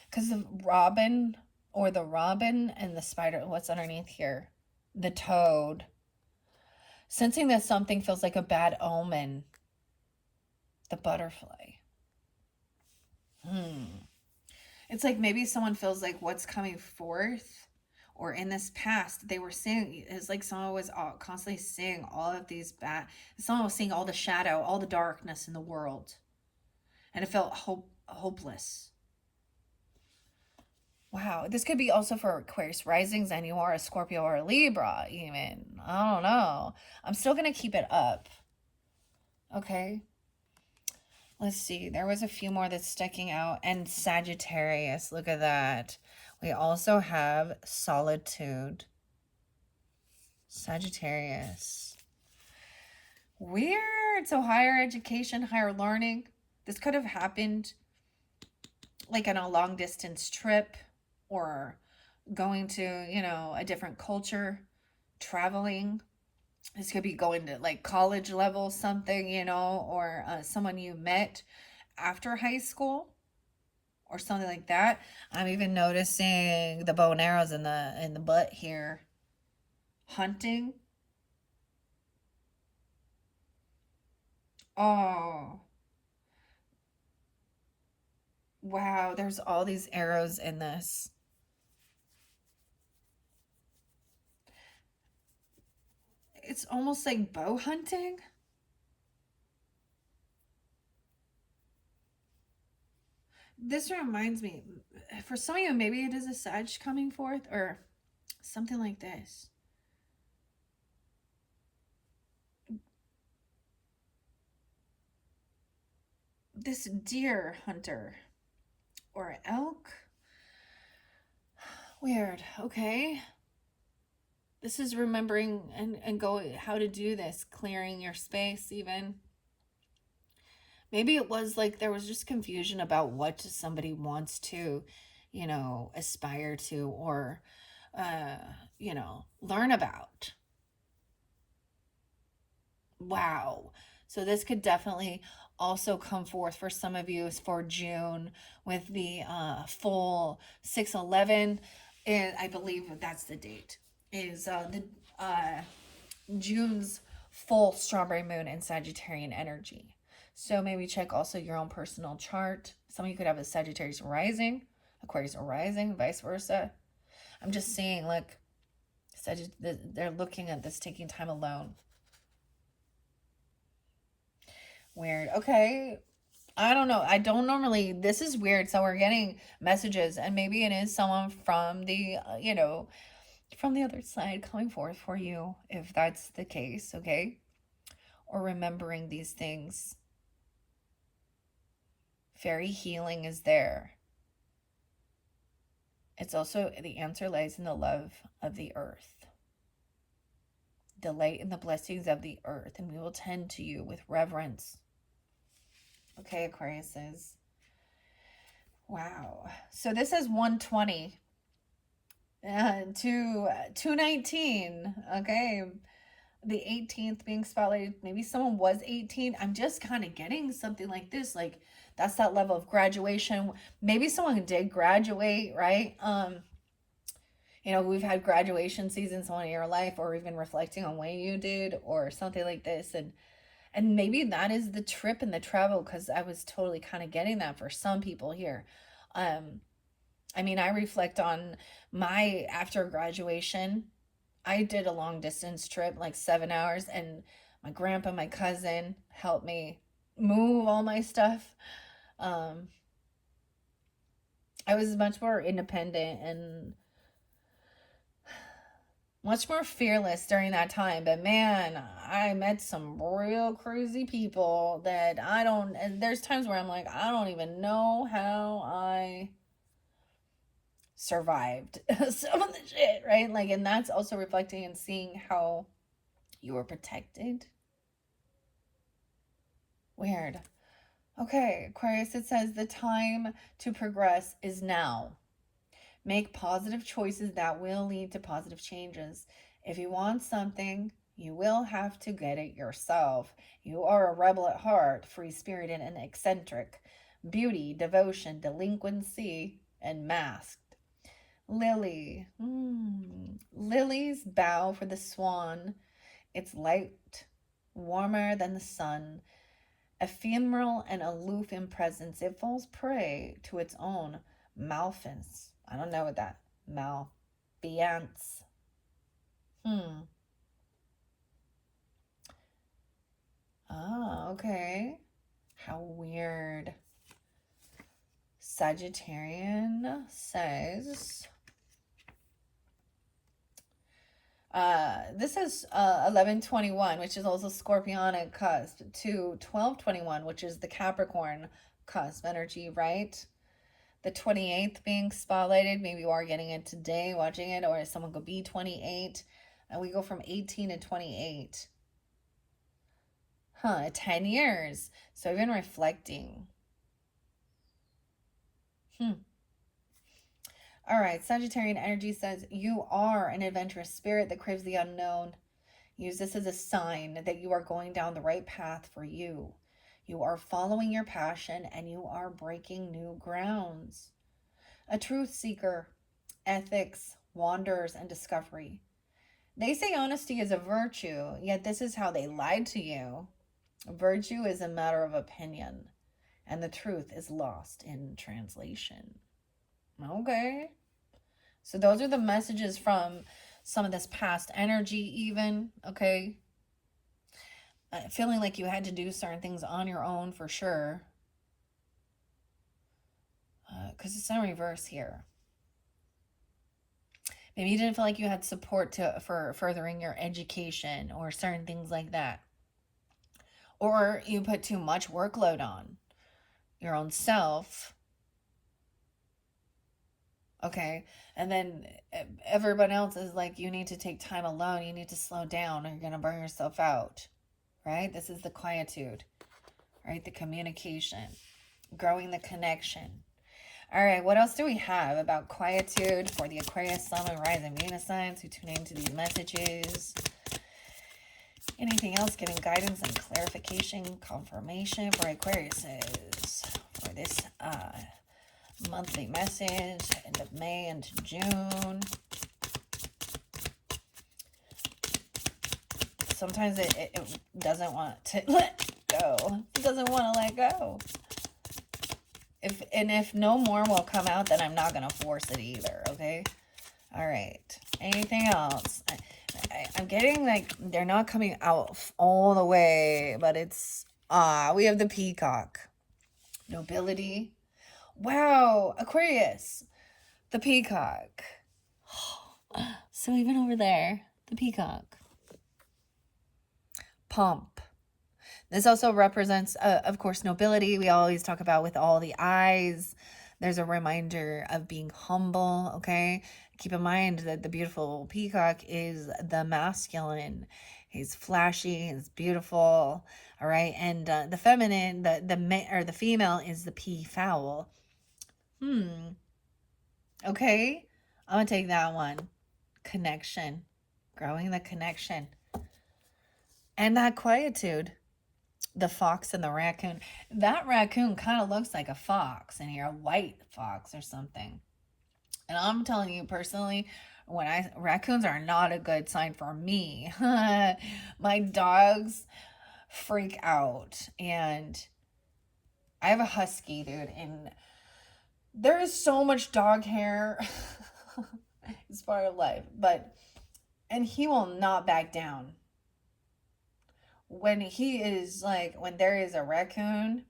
because the robin or the robin and the spider, what's underneath here? The toad. Sensing that something feels like a bad omen. The butterfly. It's like maybe someone feels like what's coming forth, or in this past they were seeing, it's like someone was constantly seeing all of these bad, someone was seeing all the shadow, all the darkness in the world, and it felt hopeless. Wow, this could be also for Aquarius risings, and you are a Scorpio or a Libra even. I don't know. I'm still gonna keep it up. Okay. Let's see. There was a few more that's sticking out. And Sagittarius, look at that. We also have solitude. Sagittarius. Weird. So higher education, higher learning. This could have happened like on a long distance trip, or going to, you know, a different culture, traveling. This could be going to like college level something, you know, or someone you met after high school or something like that. I'm even noticing the bow and arrows in the butt here. Hunting. Oh, wow, there's all these arrows in this. It's almost like bow hunting. This reminds me, for some of you, maybe it is a Sag coming forth or something like this. This deer hunter or elk. Weird. Okay. This is remembering and go how to do this, clearing your space even. Maybe it was like there was just confusion about what somebody wants to, aspire to, or, uh, learn about. Wow. So this could definitely also come forth for some of you for June with the full 611. And I believe that's the date. Is the uh, June's full strawberry moon and Sagittarian energy. So maybe check also your own personal chart. Some of you could have a Sagittarius rising, Aquarius rising, vice versa. I'm just seeing like they're looking at this taking time alone. Weird. Okay. I don't know. I don't normally, this is weird. So we're getting messages, and maybe it is someone from the, from the other side coming forth for you, if that's the case, okay? Or remembering these things. Fairy healing is there. It's also, the answer lies in the love of the earth. Delight in the blessings of the earth, and we will tend to you with reverence. Okay, Aquariuses. Wow. So this is 120 to 219. Okay. The 18th being spotlighted. Maybe someone was 18. I'm just kind of getting something like this. Like that's that level of graduation. Maybe someone did graduate, right? We've had graduation seasons in your life, or even reflecting on when you did, or something like this. And maybe that is the trip and the travel, because I was totally kind of getting that for some people here. I reflect on my after graduation. I did a long distance trip, like 7 hours, and my grandpa, my cousin, helped me move all my stuff. I was much more independent and much more fearless during that time. But man, I met some real crazy people that and there's times where I'm like, I don't even know how I survived some of the shit, right? Like, and that's also reflecting and seeing how you were protected. Weird. Okay, Aquarius, it says the time to progress is now. Make positive choices that will lead to positive changes. If you want something, you will have to get it yourself. You are a rebel at heart, free-spirited and eccentric. Beauty, devotion, delinquency, and masked. Lily. Lilies bow for the swan. Its light, warmer than the sun. Ephemeral and aloof in presence, it falls prey to its own malfeasance. I don't know what that malfeasance. Ah, okay. How weird. Sagittarian says, this is 1121, which is also Scorpionic cusp, to 1221, which is the Capricorn cusp energy, right? The 28th being spotlighted. Maybe you are getting it today, watching it, or someone could be 28. And we go from 18 to 28. 10 years. So even reflecting. All right, Sagittarian energy says, you are an adventurous spirit that craves the unknown. Use this as a sign that you are going down the right path for you. You are following your passion, and you are breaking new grounds. A truth seeker, ethics, wanderers, and discovery. They say honesty is a virtue, yet this is how they lied to you. Virtue is a matter of opinion, and the truth is lost in translation. Okay. So those are the messages from some of this past energy even, okay? Feeling like you had to do certain things on your own for sure. Because it's in reverse here. Maybe you didn't feel like you had support for furthering your education or certain things like that. Or you put too much workload on your own self. Okay. And then everyone else is like, you need to take time alone. You need to slow down or you're going to burn yourself out. Right? This is the quietude. right? The communication, growing the connection. All right, what else do we have about quietude for the Aquarius, Sun, and Rising Venus signs who tune into these messages? Anything else giving guidance and clarification, confirmation for Aquariuses for this monthly message, end of May into June? Sometimes it doesn't want to let go. It doesn't want to let go. If no more will come out, then I'm not going to force it either, okay? All right. Anything else? I'm getting like they're not coming out all the way, but it's... we have the peacock. Nobility. Wow, Aquarius. The peacock. So even over there, the peacock. Pomp. This also represents, of course, nobility. We always talk about with all the eyes. There's a reminder of being humble, okay? Keep in mind that the beautiful peacock is the masculine. He's flashy, he's beautiful, all right? And the feminine, the female is the peafowl. Okay, I'm gonna take that one. Connection, growing the connection. And that quietude. The fox and the raccoon. That raccoon kind of looks like a fox in here, a white fox or something. And I'm telling you personally, raccoons are not a good sign for me. My dogs freak out, and I have a husky, dude, and there is so much dog hair. It's part of life, and he will not back down. When there is a raccoon,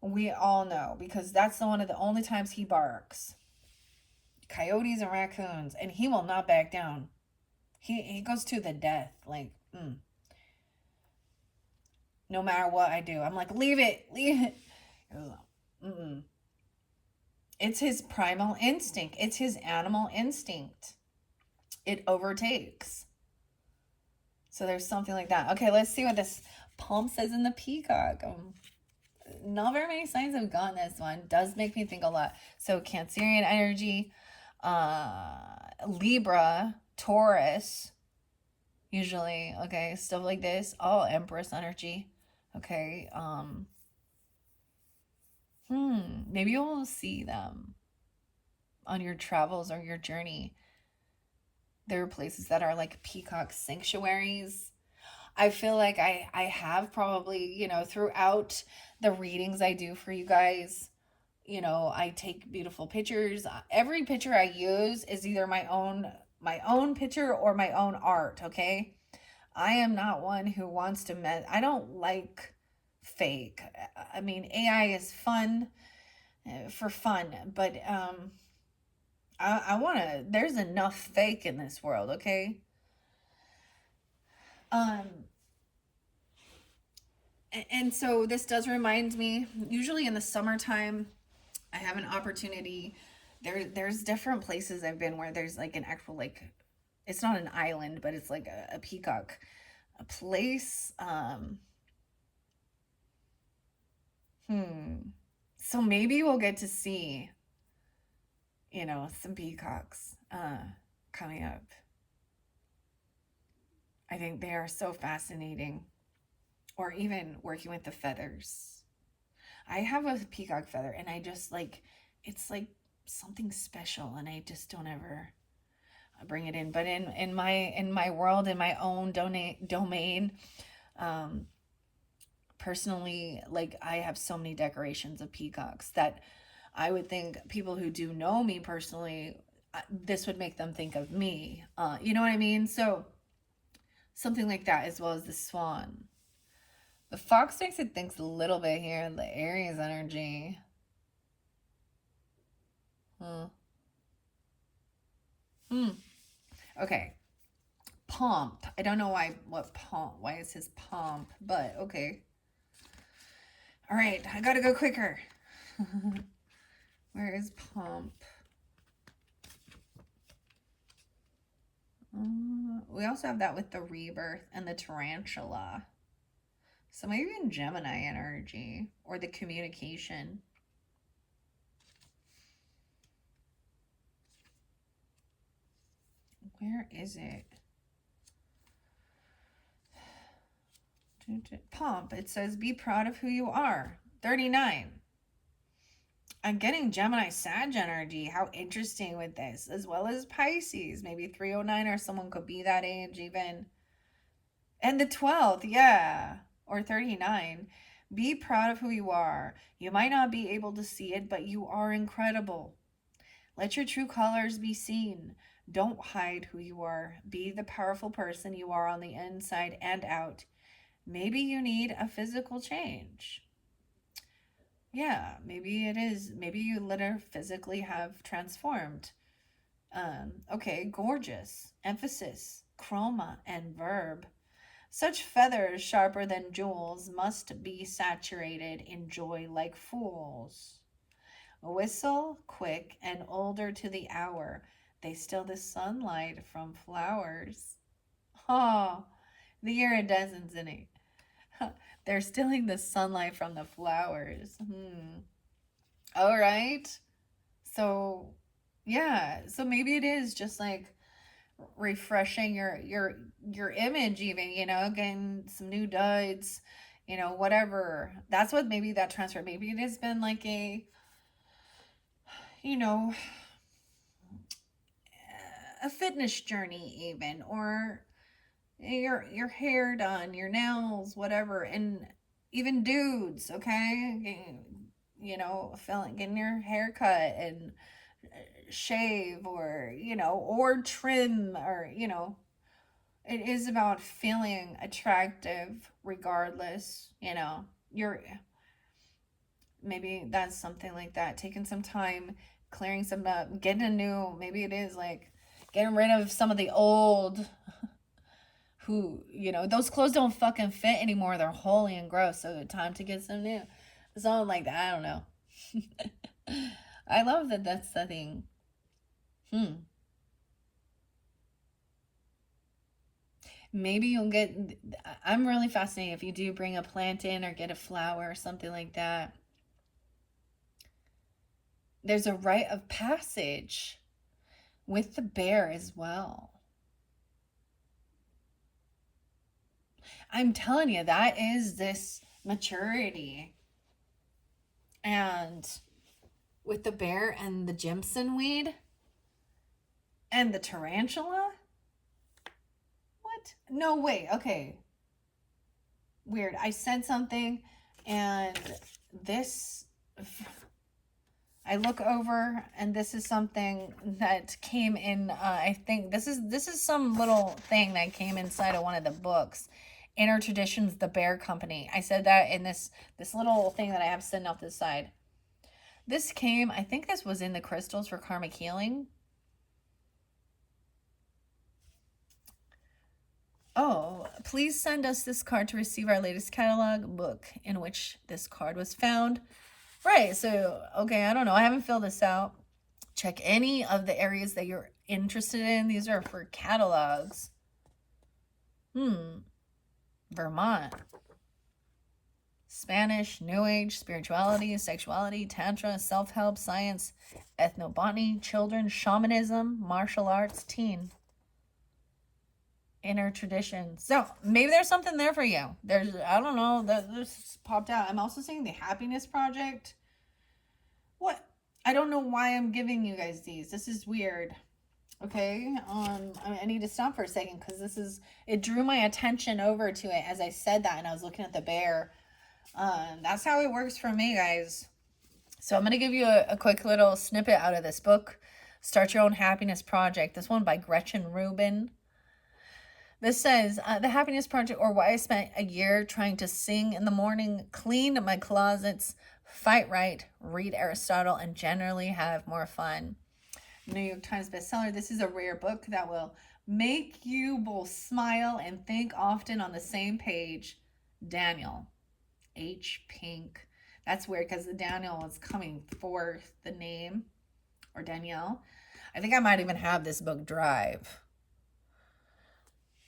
we all know, because that's one of the only times he barks. Coyotes and raccoons, and he will not back down. He goes to the death, no matter what I do. I'm like, leave it. It's his primal instinct. It's his animal instinct. It overtakes. So there's something like that. Okay, let's see what this palm says in the peacock. Not very many signs have gotten this one. Does make me think a lot. So Cancerian energy, Libra, Taurus, usually, okay, stuff like this. Oh, Empress energy. Okay, maybe you'll see them on your travels or your journey. There are places that are like peacock sanctuaries. I feel like I have probably, throughout the readings I do for you guys, I take beautiful pictures. Every picture I use is either my own picture or my own art, okay? I am not one who wants to I don't like fake. I mean, AI is fun for fun, but I want to, there's enough fake in this world, okay? And so this does remind me, usually in the summertime, I have an opportunity. There's different places I've been where there's like an actual, it's not an island, but it's like a peacock, a place. So maybe we'll get to see, some peacocks coming up. I think they are so fascinating. Or even working with the feathers. I have a peacock feather, and I just it's like something special, and I just don't ever bring it in. But in my world, in my own domain, personally, I have so many decorations of peacocks that I would think people who do know me personally, this would make them think of me. You know what I mean? So something like that, as well as the swan. The fox makes it think a little bit here in the Aries energy. Okay. Pomp. I don't know why it says pomp, but okay. All right, I gotta go quicker. Where is pomp? We also have that with the rebirth and the tarantula. So maybe in Gemini energy or the communication. Where is it? Pomp. It says be proud of who you are. 39. I'm getting Gemini Sag energy. How interesting with this. As well as Pisces. Maybe 309 or someone could be that age even. And the 12th, yeah. Or 39. Be proud of who you are. You might not be able to see it, but you are incredible. Let your true colors be seen. Don't hide who you are. Be the powerful person you are on the inside and out. Maybe you need a physical change. Yeah, maybe it is. Maybe you literally physically have transformed. Okay, gorgeous. Emphasis, chroma, and verb. Such feathers sharper than jewels must be saturated in joy like fools. Whistle, quick, and older to the hour. They steal the sunlight from flowers. Oh, the iridescence in it. They're stealing the sunlight from the flowers. All right. So, yeah. So maybe it is just like refreshing your image, even, you know, getting some new duds, you know, whatever. That's what maybe that transfer. Maybe it has been like a, you know, a fitness journey even, or your hair done, your nails, whatever. And even dudes, okay, you know, getting your hair cut and shave, or, you know, or trim, or, you know, it is about feeling attractive regardless, you know. You're maybe that's something like that, taking some time, clearing some up, getting a new, maybe it is like getting rid of some of the old, who, you know, those clothes don't fucking fit anymore. They're holy and gross. So time to get some new. Something like that. I don't know. I love that that's the thing. Maybe you'll get, I'm really fascinated if you do bring a plant in or get a flower or something like that. There's a rite of passage with the bear as well. I'm telling you, that is this maturity. And with the bear and the Jimson weed and the tarantula. What? No, wait. Okay. Weird. I said something, and this, I look over, and this is something that came in. I think this is some little thing that came inside of one of the books. Inner Traditions, the Bear Company. I said that in this little thing that I have sitting off the side. This came, I think this was in the crystals for karmic healing. Oh, please send us this card to receive our latest catalog book in which this card was found. Right, so, okay, I don't know. I haven't filled this out. Check any of the areas that you're interested in. These are for catalogs. Vermont. Spanish, New Age, spirituality, sexuality, tantra, self-help, science, ethnobotany, children, shamanism, martial arts, teen. Inner traditions. So maybe there's something there for you. There's, I don't know, that this popped out. I'm also seeing the Happiness Project. What? I don't know why I'm giving you guys these. This is weird. Okay, I need to stop for a second because it drew my attention over to it as I said that, and I was looking at the bear. That's how it works for me, guys. So I'm going to give you a quick little snippet out of this book, Start Your Own Happiness Project. This one by Gretchen Rubin. This says, The Happiness Project, or why I spent a year trying to sing in the morning, clean my closets, fight right, read Aristotle, and generally have more fun. New York Times bestseller. This is a rare book that will make you both smile and think often on the same page. Daniel H. Pink. That's weird because the Daniel is coming forth, the name, or Danielle. I think I might even have this book Drive.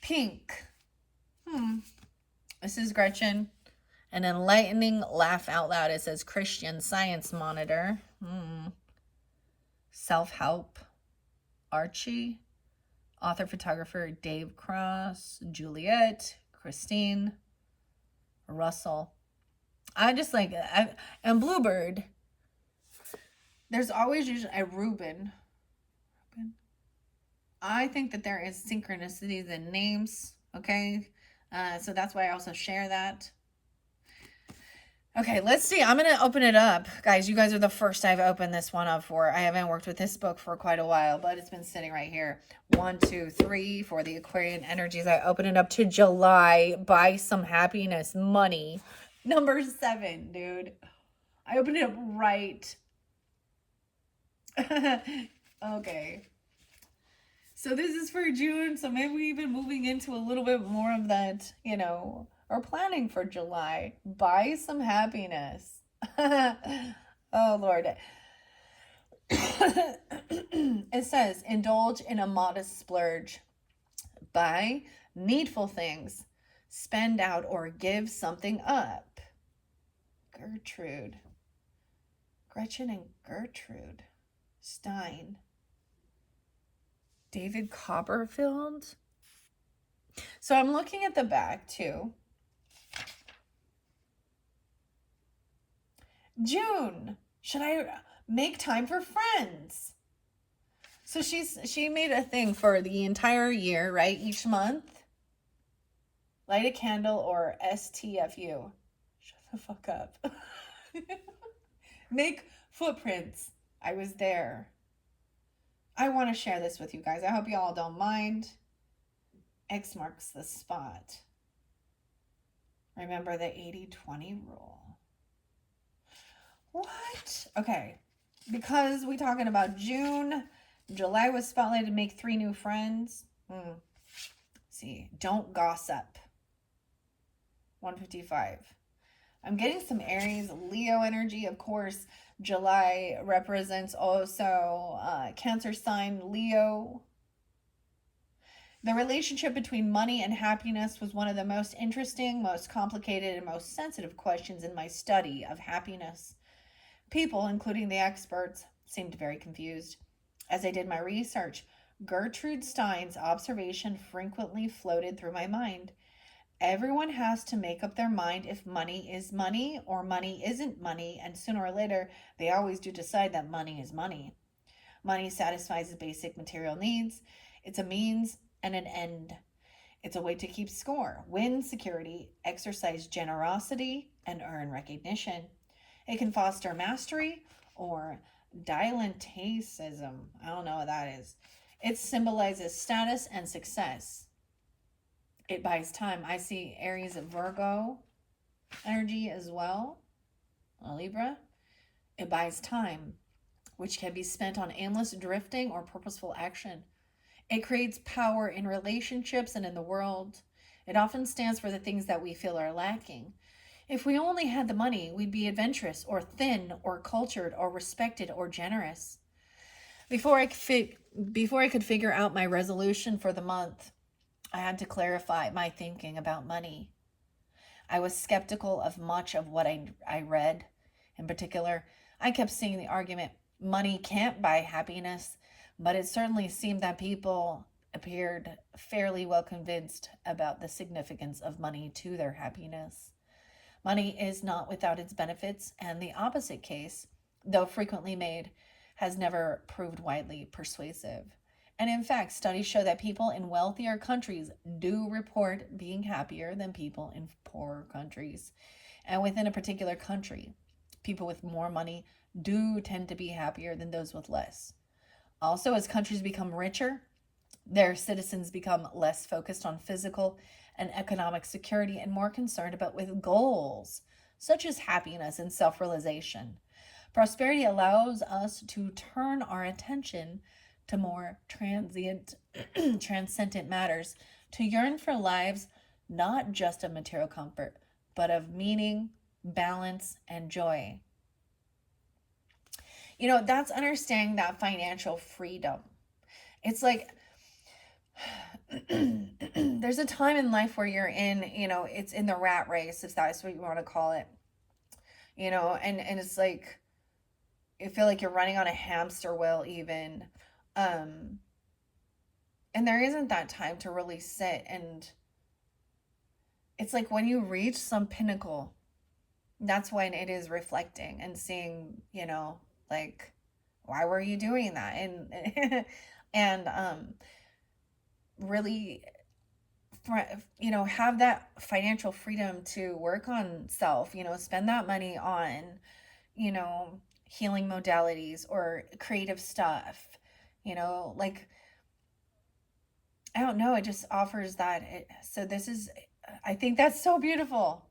Pink. This is Gretchen. An enlightening laugh out loud. It says Christian Science Monitor. Self-help. Archie. Author, photographer, Dave Cross. Juliet. Christine. Russell. And Bluebird. There's always usually a Reuben. I think that there is synchronicities in names. Okay. So that's why I also share that. Okay, let's see. I'm going to open it up. Guys, you guys are the first I've opened this one up for. I haven't worked with this book for quite a while, but it's been sitting right here. 1, 2, 3 for the Aquarian energies. I open it up to July. Buy some happiness. Money. Number 7, dude. I opened it up right. Okay. So this is for June. So maybe we've been moving into a little bit more of that, you know, or planning for July. Buy some happiness. Oh, Lord. It says, indulge in a modest splurge. Buy needful things. Spend out or give something up. Gertrude. Gretchen and Gertrude Stein. David Copperfield. So I'm looking at the back too. June, should I make time for friends? So she made a thing for the entire year, right? Each month. Light a candle or STFU. Shut the fuck up. Make footprints. I was there. I want to share this with you guys. I hope you all don't mind. X marks the spot. Remember the 80-20 rule. What? Okay. Because we're talking about June. July was spotlighted to make 3 new friends. See. Don't gossip. 155. I'm getting some Aries, Leo energy. Of course, July represents also Cancer sign, Leo. The relationship between money and happiness was one of the most interesting, most complicated, and most sensitive questions in my study of happiness. People, including the experts, seemed very confused. As I did my research, Gertrude Stein's observation frequently floated through my mind. Everyone has to make up their mind if money is money or money isn't money, and sooner or later, they always do decide that money is money. Money satisfies the basic material needs. It's a means and an end. It's a way to keep score, win security, exercise generosity, and earn recognition. It can foster mastery or dilettantism. I don't know what that is. It symbolizes status and success. It buys time. I see Aries and Virgo energy as well. Libra. It buys time, which can be spent on aimless drifting or purposeful action. It creates power in relationships and in the world. It often stands for the things that we feel are lacking. If we only had the money, we'd be adventurous or thin or cultured or respected or generous. Before I could figure out my resolution for the month, I had to clarify my thinking about money. I was skeptical of much of what I read. In particular, I kept seeing the argument, money can't buy happiness, but it certainly seemed that people appeared fairly well convinced about the significance of money to their happiness. Money is not without its benefits, and the opposite case, though frequently made, has never proved widely persuasive. And in fact, studies show that people in wealthier countries do report being happier than people in poorer countries. And within a particular country, people with more money do tend to be happier than those with less. Also, as countries become richer, their citizens become less focused on physical and economic security and more concerned about with goals, such as happiness and self-realization. Prosperity allows us to turn our attention to more transcendent matters, to yearn for lives not just of material comfort, but of meaning, balance, and joy. You know, that's understanding that financial freedom. It's like there's a time in life where you're in, it's in the rat race, if that's what you want to call it, and it's like, you feel like you're running on a hamster wheel even. Um, and there isn't that time to really sit, and it's like when you reach some pinnacle, that's when it is reflecting and seeing, like, why were you doing that? And and really, have that financial freedom to work on self, spend that money on, you know, healing modalities or creative stuff, like, I don't know, it just offers that. So this is, I think that's so beautiful.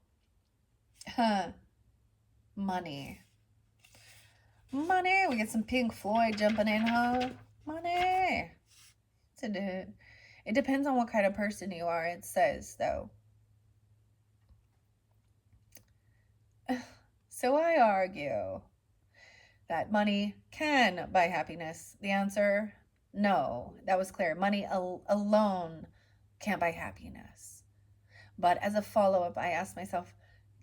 Huh. Money. Money. We get some Pink Floyd jumping in, huh? Money. It depends on what kind of person you are, it says, though. So I argue that money can buy happiness. The answer, no. That was clear. Money alone can't buy happiness. But as a follow-up, I asked myself,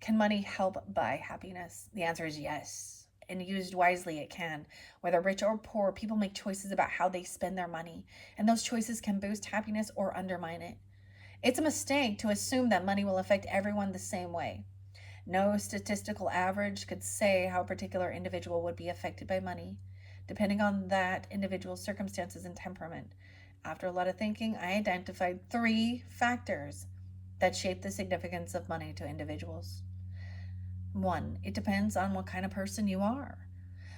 can money help buy happiness? The answer is yes. And used wisely, it can. Whether rich or poor, people make choices about how they spend their money, and those choices can boost happiness or undermine it. It's a mistake to assume that money will affect everyone the same way. No statistical average could say how a particular individual would be affected by money, depending on that individual's circumstances and temperament. After a lot of thinking, I identified 3 factors that shape the significance of money to individuals. 1, it depends on what kind of person you are.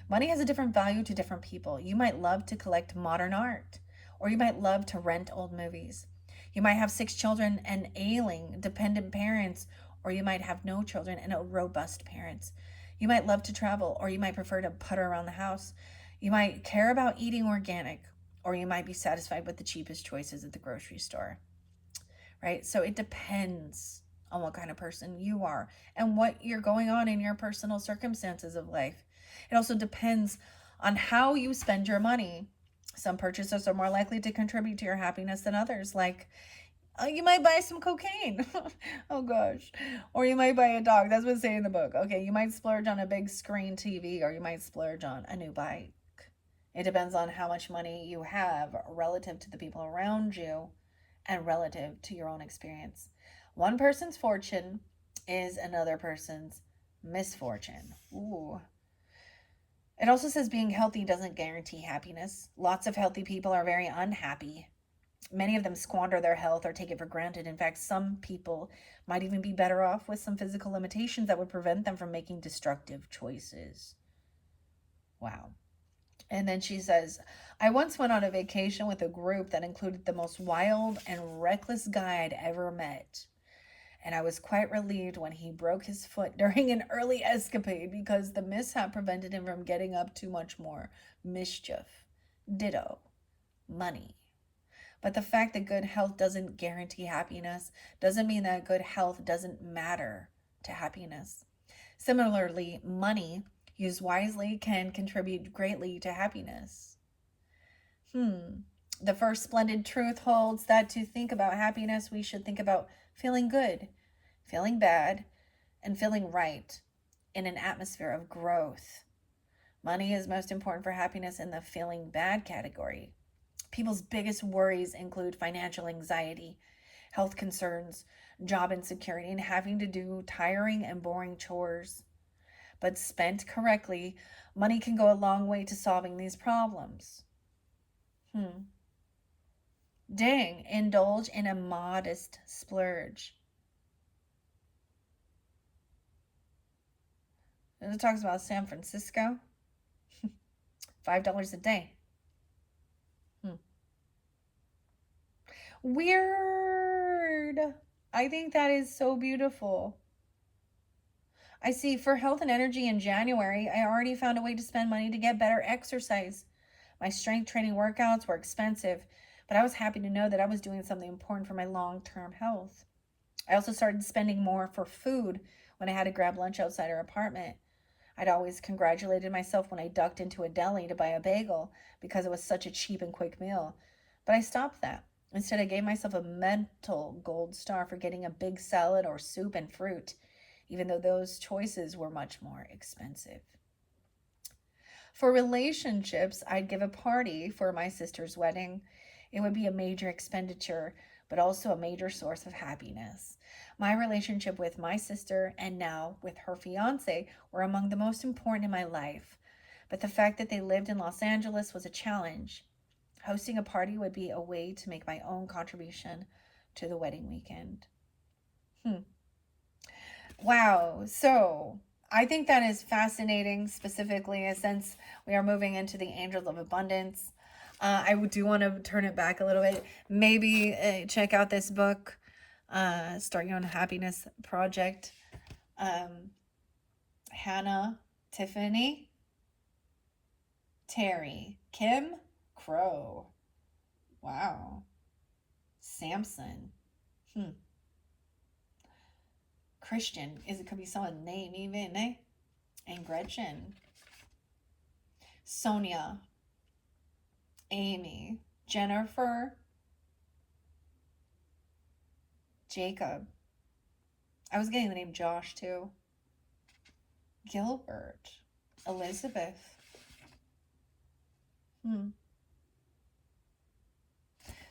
Money has a different value to different people. You might love to collect modern art, or you might love to rent old movies. You might have 6 children and ailing, dependent parents, or you might have no children and robust parents. You might love to travel, or you might prefer to putter around the house. You might care about eating organic, or you might be satisfied with the cheapest choices at the grocery store. Right? So it depends on what kind of person you are and what you're going on in your personal circumstances of life. It also depends on how you spend your money. Some purchases are more likely to contribute to your happiness than others, like you might buy some cocaine. Oh gosh. Or you might buy a dog. That's what's saying in the book. Okay, you might splurge on a big screen TV, or you might splurge on a new bike. It depends on how much money you have relative to the people around you and relative to your own experience. One person's fortune is another person's misfortune. Ooh. It also says being healthy doesn't guarantee happiness. Lots of healthy people are very unhappy. Many of them squander their health or take it for granted. In fact, some people might even be better off with some physical limitations that would prevent them from making destructive choices. Wow. And then she says, I once went on a vacation with a group that included the most wild and reckless guy I'd ever met. And I was quite relieved when he broke his foot during an early escapade, because the mishap prevented him from getting up too much more mischief. Ditto. Money. But the fact that good health doesn't guarantee happiness doesn't mean that good health doesn't matter to happiness. Similarly, money used wisely can contribute greatly to happiness. The first splendid truth holds that to think about happiness, we should think about feeling good, feeling bad, and feeling right in an atmosphere of growth. Money is most important for happiness in the feeling bad category. People's biggest worries include financial anxiety, health concerns, job insecurity, and having to do tiring and boring chores. But spent correctly, money can go a long way to solving these problems. Dang, indulge in a modest splurge. It talks about San Francisco. $5 a day. Weird. I think that is so beautiful. I see, for health and energy in January, I already found a way to spend money to get better exercise. My strength training workouts were expensive, but I was happy to know that I was doing something important for my long-term health. I also started spending more for food when I had to grab lunch outside our apartment. I'd always congratulated myself when I ducked into a deli to buy a bagel because it was such a cheap and quick meal. But I stopped that. Instead, I gave myself a mental gold star for getting a big salad or soup and fruit, even though those choices were much more expensive. For relationships, I'd give a party for my sister's wedding. It would be a major expenditure, but also a major source of happiness. My relationship with my sister and now with her fiance were among the most important in my life. But the fact that they lived in Los Angeles was a challenge. Hosting a party would be a way to make my own contribution to the wedding weekend. Wow. So I think that is fascinating, specifically since we are moving into the angels of abundance. I do want to turn it back a little bit. Maybe check out this book, Start Your Own Happiness Project. Hannah, Tiffany, Terry, Kim, Crow. Wow. Samson. Christian. It could be someone's name even, eh? And Gretchen. Sonia. Amy. Jennifer. Jacob. I was getting the name Josh too. Gilbert. Elizabeth.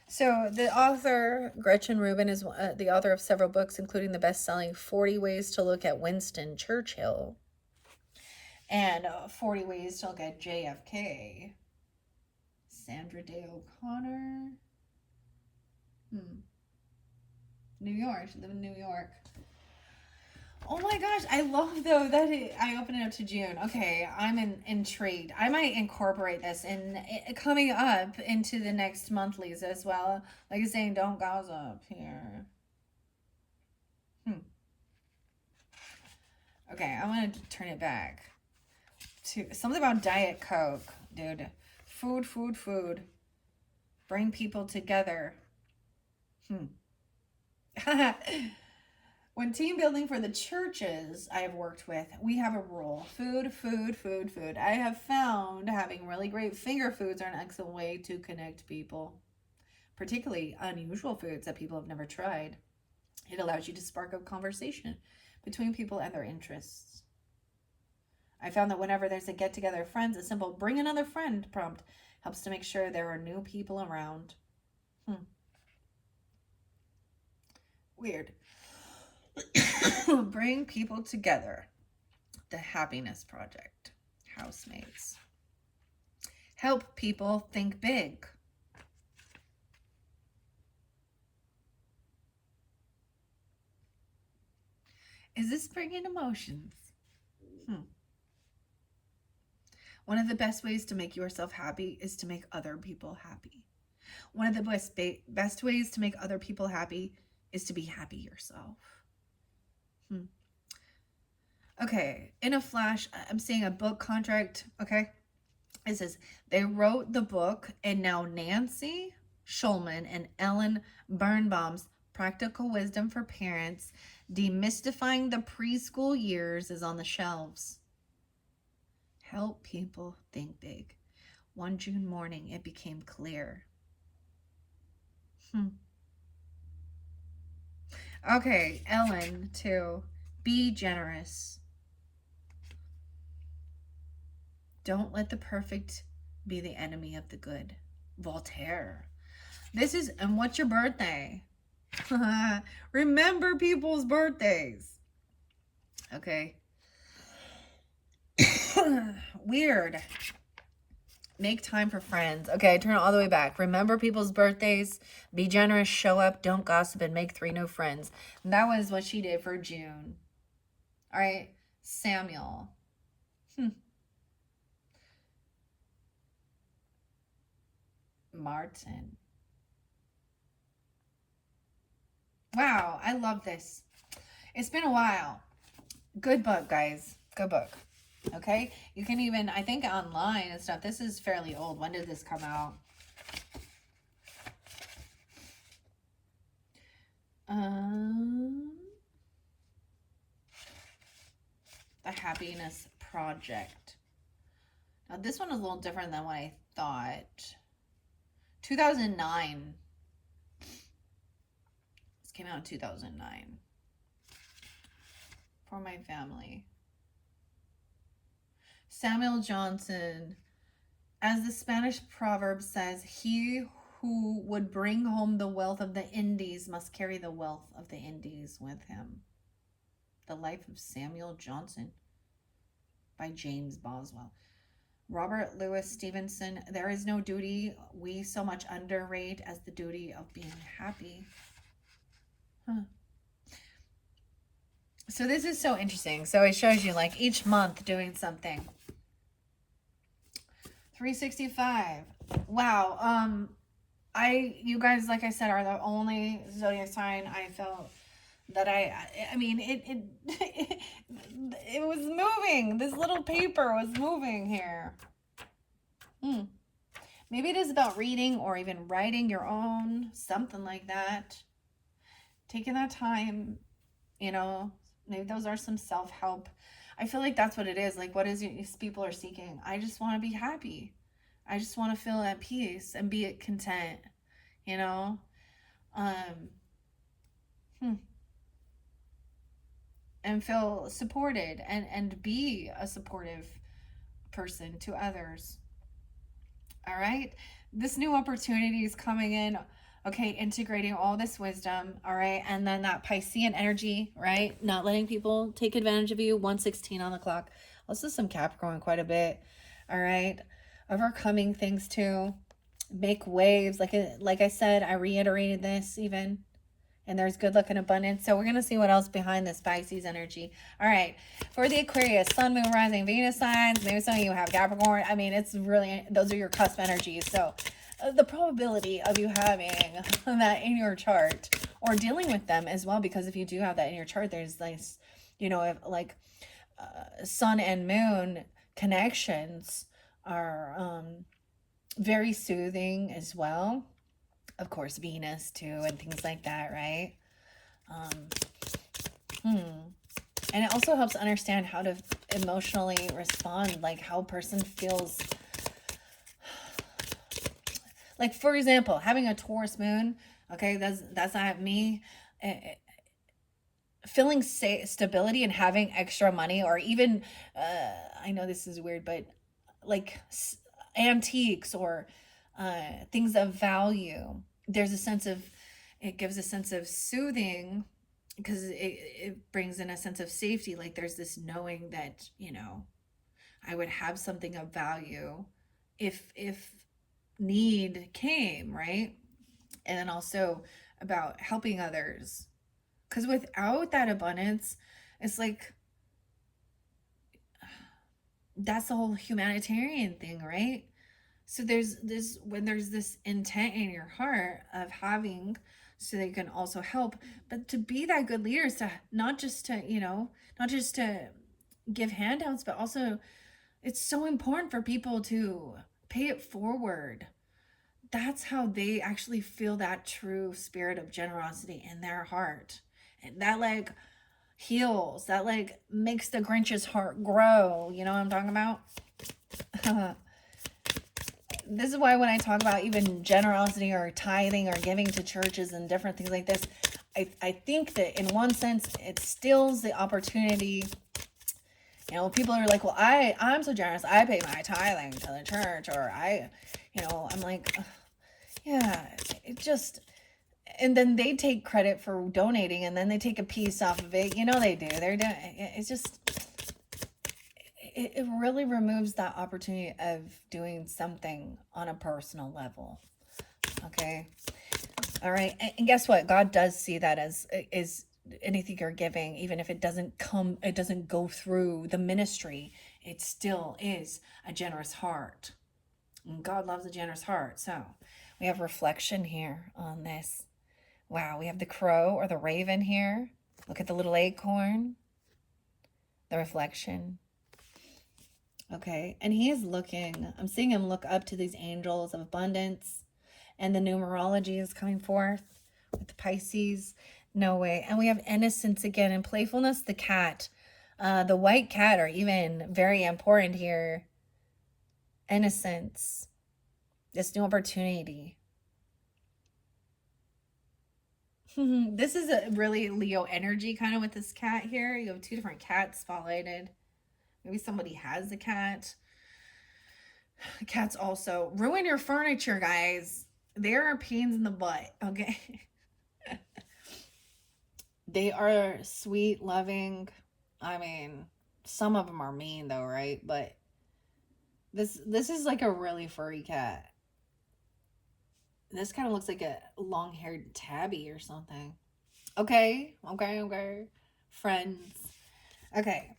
So the author, Gretchen Rubin, is the author of several books, including the best-selling 40 Ways to Look at Winston Churchill and 40 Ways to Look at JFK. Sandra Day O'Connor. New York. She lived in New York. Oh my gosh, I love though that I opened it up to June. Okay, I'm intrigued. I might incorporate this coming up into the next monthlies as well. Like you're saying, don't gossip here. Okay, I want to turn it back to something about Diet Coke, dude. Food. Bring people together. When team building for the churches I have worked with, we have a rule. Food. I have found having really great finger foods are an excellent way to connect people, particularly unusual foods that people have never tried. It allows you to spark a conversation between people and their interests. I found that whenever there's a get-together of friends, a simple bring another friend prompt helps to make sure there are new people around. Weird. Bring people together. The Happiness Project. Housemates. Help people think big. Is this bringing emotions? One of the best ways to make yourself happy is to make other people happy. One of the best ways to make other people happy is to be happy yourself. Okay, in a flash, I'm seeing a book contract, okay? It says, they wrote the book, and now Nancy Schulman and Ellen Birnbaum's Practical Wisdom for Parents, Demystifying the Preschool Years is on the shelves. Help people think big. One June morning, it became clear. Okay, Ellen, too. Be generous. Don't let the perfect be the enemy of the good. Voltaire. And what's your birthday? Remember people's birthdays. Okay. Weird. Make time for friends. Okay, turn it all the way back. Remember people's birthdays. Be generous, show up, don't gossip, and make 3 new friends. And that was what she did for June. All right, Samuel. Martin. Wow, I love this. It's been a while. Good book, guys. Good book. Okay? You can even, I think online and stuff. This is fairly old. When did this come out? The Happiness Project. Now, this one is a little different than what I thought. 2009. This came out in 2009. For my family. Samuel Johnson. As the Spanish proverb says, he who would bring home the wealth of the Indies must carry the wealth of the Indies with him. The Life of Samuel Johnson by James Boswell. Robert Louis Stevenson. There is no duty we so much underrate as the duty of being happy. So this is so interesting. So it shows you like each month doing something. 365. Wow. You guys, like I said, are the only zodiac sign I felt that I mean, it was moving. This little paper was moving here. Maybe it is about reading or even writing your own, something like that. Taking that time, maybe those are some self-help. I feel like that's what it is. Like, what is it people are seeking? I just want to be happy. I just want to feel at peace and be content, and feel supported and be a supportive person to others. All right. This new opportunity is coming in. Okay, integrating all this wisdom, all right? And then that Piscean energy, right? Not letting people take advantage of you, 116 on the clock. Also some Capricorn quite a bit, all right? Overcoming things too. Make waves. Like I said, I reiterated this even. And there's good luck and abundance. So we're going to see what else behind this Pisces energy. All right. For the Aquarius, Sun, Moon, Rising, Venus signs. Maybe some of you have Capricorn. I mean, it's really, those are your cusp energies. So the probability of you having that in your chart or dealing with them as well, because if you do have that in your chart, there's nice, like sun and moon connections are very soothing as well. Of course, Venus too, and things like that, right? And it also helps understand how to emotionally respond, like how a person feels. Like, for example, having a Taurus moon, okay, that's not me. Feeling stability and having extra money, or even, I know this is weird, but like antiques or things of value. There's a sense of, it gives a sense of soothing because it brings in a sense of safety. Like there's this knowing that, I would have something of value if need came, right? And then also about helping others, because without that abundance, it's like that's the whole humanitarian thing, right? So there's this intent in your heart of having, so that you can also help, but to be that good leader is to not just to give handouts, but also it's so important for people to pay it forward. That's how they actually feel that true spirit of generosity in their heart. And that like heals, that like makes the Grinch's heart grow. You know what I'm talking about? This is why when I talk about even generosity or tithing or giving to churches and different things like this, I think that in one sense, it stills the opportunity. People are like, well, I'm so generous. I pay my tithing to the church, or I'm like, yeah, it just, and then they take credit for donating, and then they take a piece off of it. They do. They're doing. It's just, it really removes that opportunity of doing something on a personal level. Okay. All right. And guess what? God does see that as anything you're giving, even if it doesn't go through the ministry, it still is a generous heart. And God loves a generous heart. So we have reflection here on this. Wow. We have the crow or the raven here. Look at the little acorn, the reflection. Okay. And he is looking, I'm seeing him look up to these angels of abundance, and the numerology is coming forth with the Pisces. No way. And we have innocence again and playfulness, the cat. The white cat are even very important here. Innocence. This new opportunity. This is a really Leo energy kind of with this cat here. You have two different cats spotlighted. Maybe somebody has a cat. Cats also ruin your furniture, guys. There are pains in the butt, okay? They are sweet, loving. I mean, some of them are mean though, right? But this is like a really furry cat. This kind of looks like a long-haired tabby or something. Okay, okay. Friends. Okay.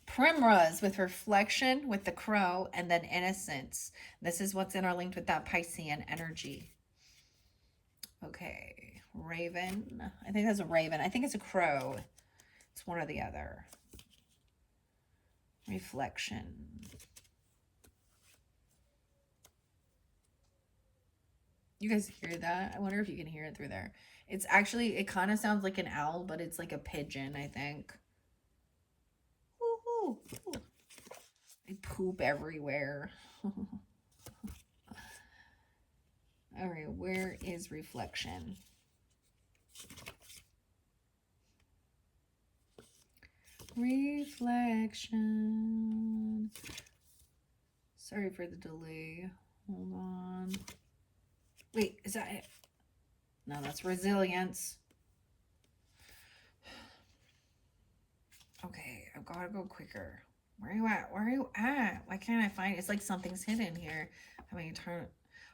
Primrose with reflection with the crow and then innocence. This is what's interlinked with that Piscean energy. Okay. Raven. I think that's a raven. I think it's a crow. It's one or the other. Reflection. You guys hear that? I wonder if you can hear it through there. It's actually, it kind of sounds like an owl, but it's like a pigeon, I think. Woo-hoo. I poop everywhere. All right, where is reflection? Reflection. Sorry for the delay. Hold on. Wait, is that it? No, that's resilience. Okay, I've got to go quicker. Where are you at? Where are you at? Why can't I find it? It's like something's hidden here. I'm having a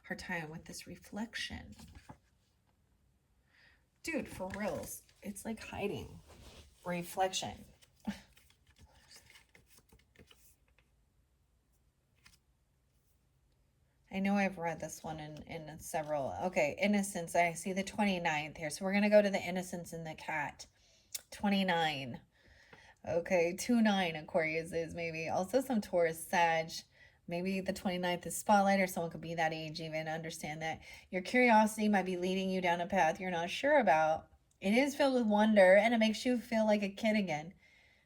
hard time with this reflection. Dude, for reals. It's like hiding. Reflection. I know I've read this one in several. Okay, innocence. I see the 29th here. So we're going to go to the innocence in the cat. 29. Okay, 2-9 Aquarius is maybe. Also some Taurus, Sag. Maybe the 29th is spotlight, or someone could be that age even. Understand that your curiosity might be leading you down a path you're not sure about. It is filled with wonder, and it makes you feel like a kid again.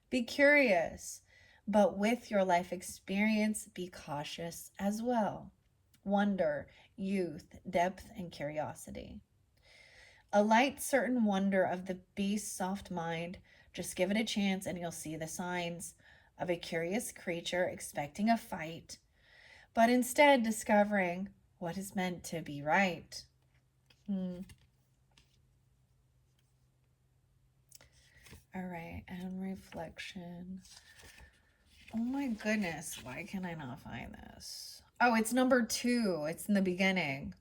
Be curious, but with your life experience, be cautious as well. Wonder, youth, depth, and curiosity. A light, certain wonder of the beast's soft mind. Just give it a chance and you'll see the signs of a curious creature expecting a fight, but instead discovering what is meant to be right. All right, and reflection. Oh my goodness, why can I not find this? Oh, it's number 2. It's in the beginning.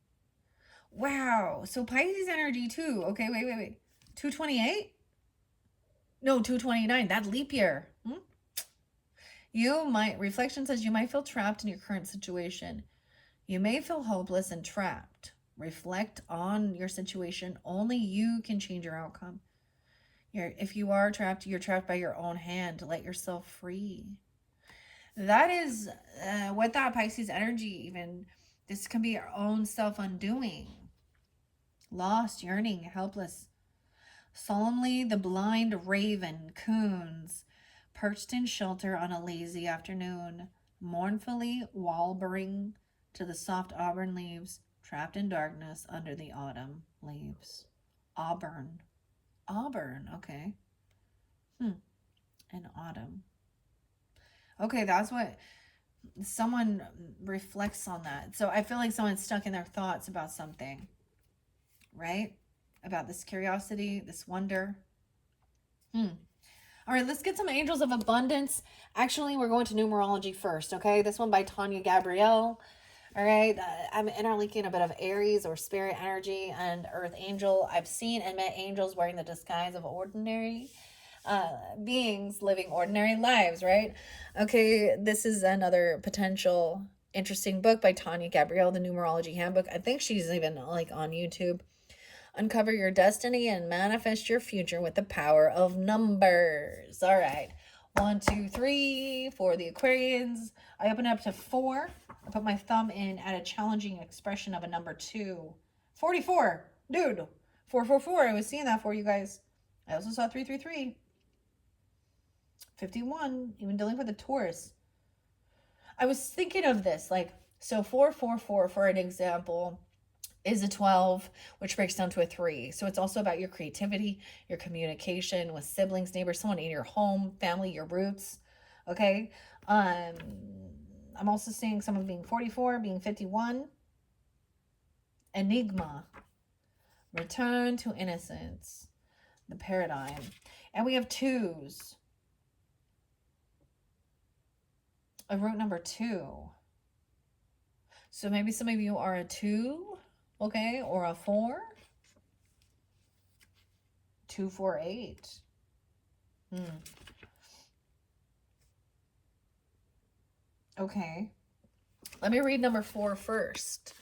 Wow, so Pisces energy too. Okay, wait. 228? No, 229. That leap year. Reflection says you might feel trapped in your current situation. You may feel hopeless and trapped. Reflect on your situation. Only you can change your outcome. If you are trapped, you're trapped by your own hand. Let yourself free. That is what that Pisces energy even, this can be our own self-undoing. Lost, yearning, helpless. Solemnly the blind raven coons, perched in shelter on a lazy afternoon, mournfully walbering to the soft auburn leaves, trapped in darkness under the autumn leaves. Auburn, okay. And autumn. Okay, that's what someone reflects on that. So I feel like someone's stuck in their thoughts about something, right? About this curiosity, this wonder. All right, let's get some angels of abundance. Actually, we're going to numerology first, okay? This one by Tanya Gabrielle. All right, I'm interlinking a bit of Aries or spirit energy and earth angel. I've seen and met angels wearing the disguise of ordinary beings living ordinary lives, right? Okay, this is another potential interesting book by Tanya Gabrielle, the Numerology Handbook. I think she's even like on YouTube. Uncover your destiny and manifest your future with the power of numbers. All right. 1, 2, 3 for the Aquarians. I open up to 4. I put my thumb in at a challenging expression of a number 2. 44. Dude. 444. I was seeing that for you guys. I also saw 333. 51. Even dealing with a Taurus. I was thinking of this. Like, so 444, for an example, is a 12, which breaks down to a 3. So it's also about your creativity, your communication with siblings, neighbors, someone in your home, family, your roots. Okay. I'm also seeing someone being 44, being 51. Enigma, return to innocence, the paradigm. And we have 2s. A root number 2. So maybe some of you are a 2, okay, or a 4. 2, 4, 8. Okay. Let me read number 4 first.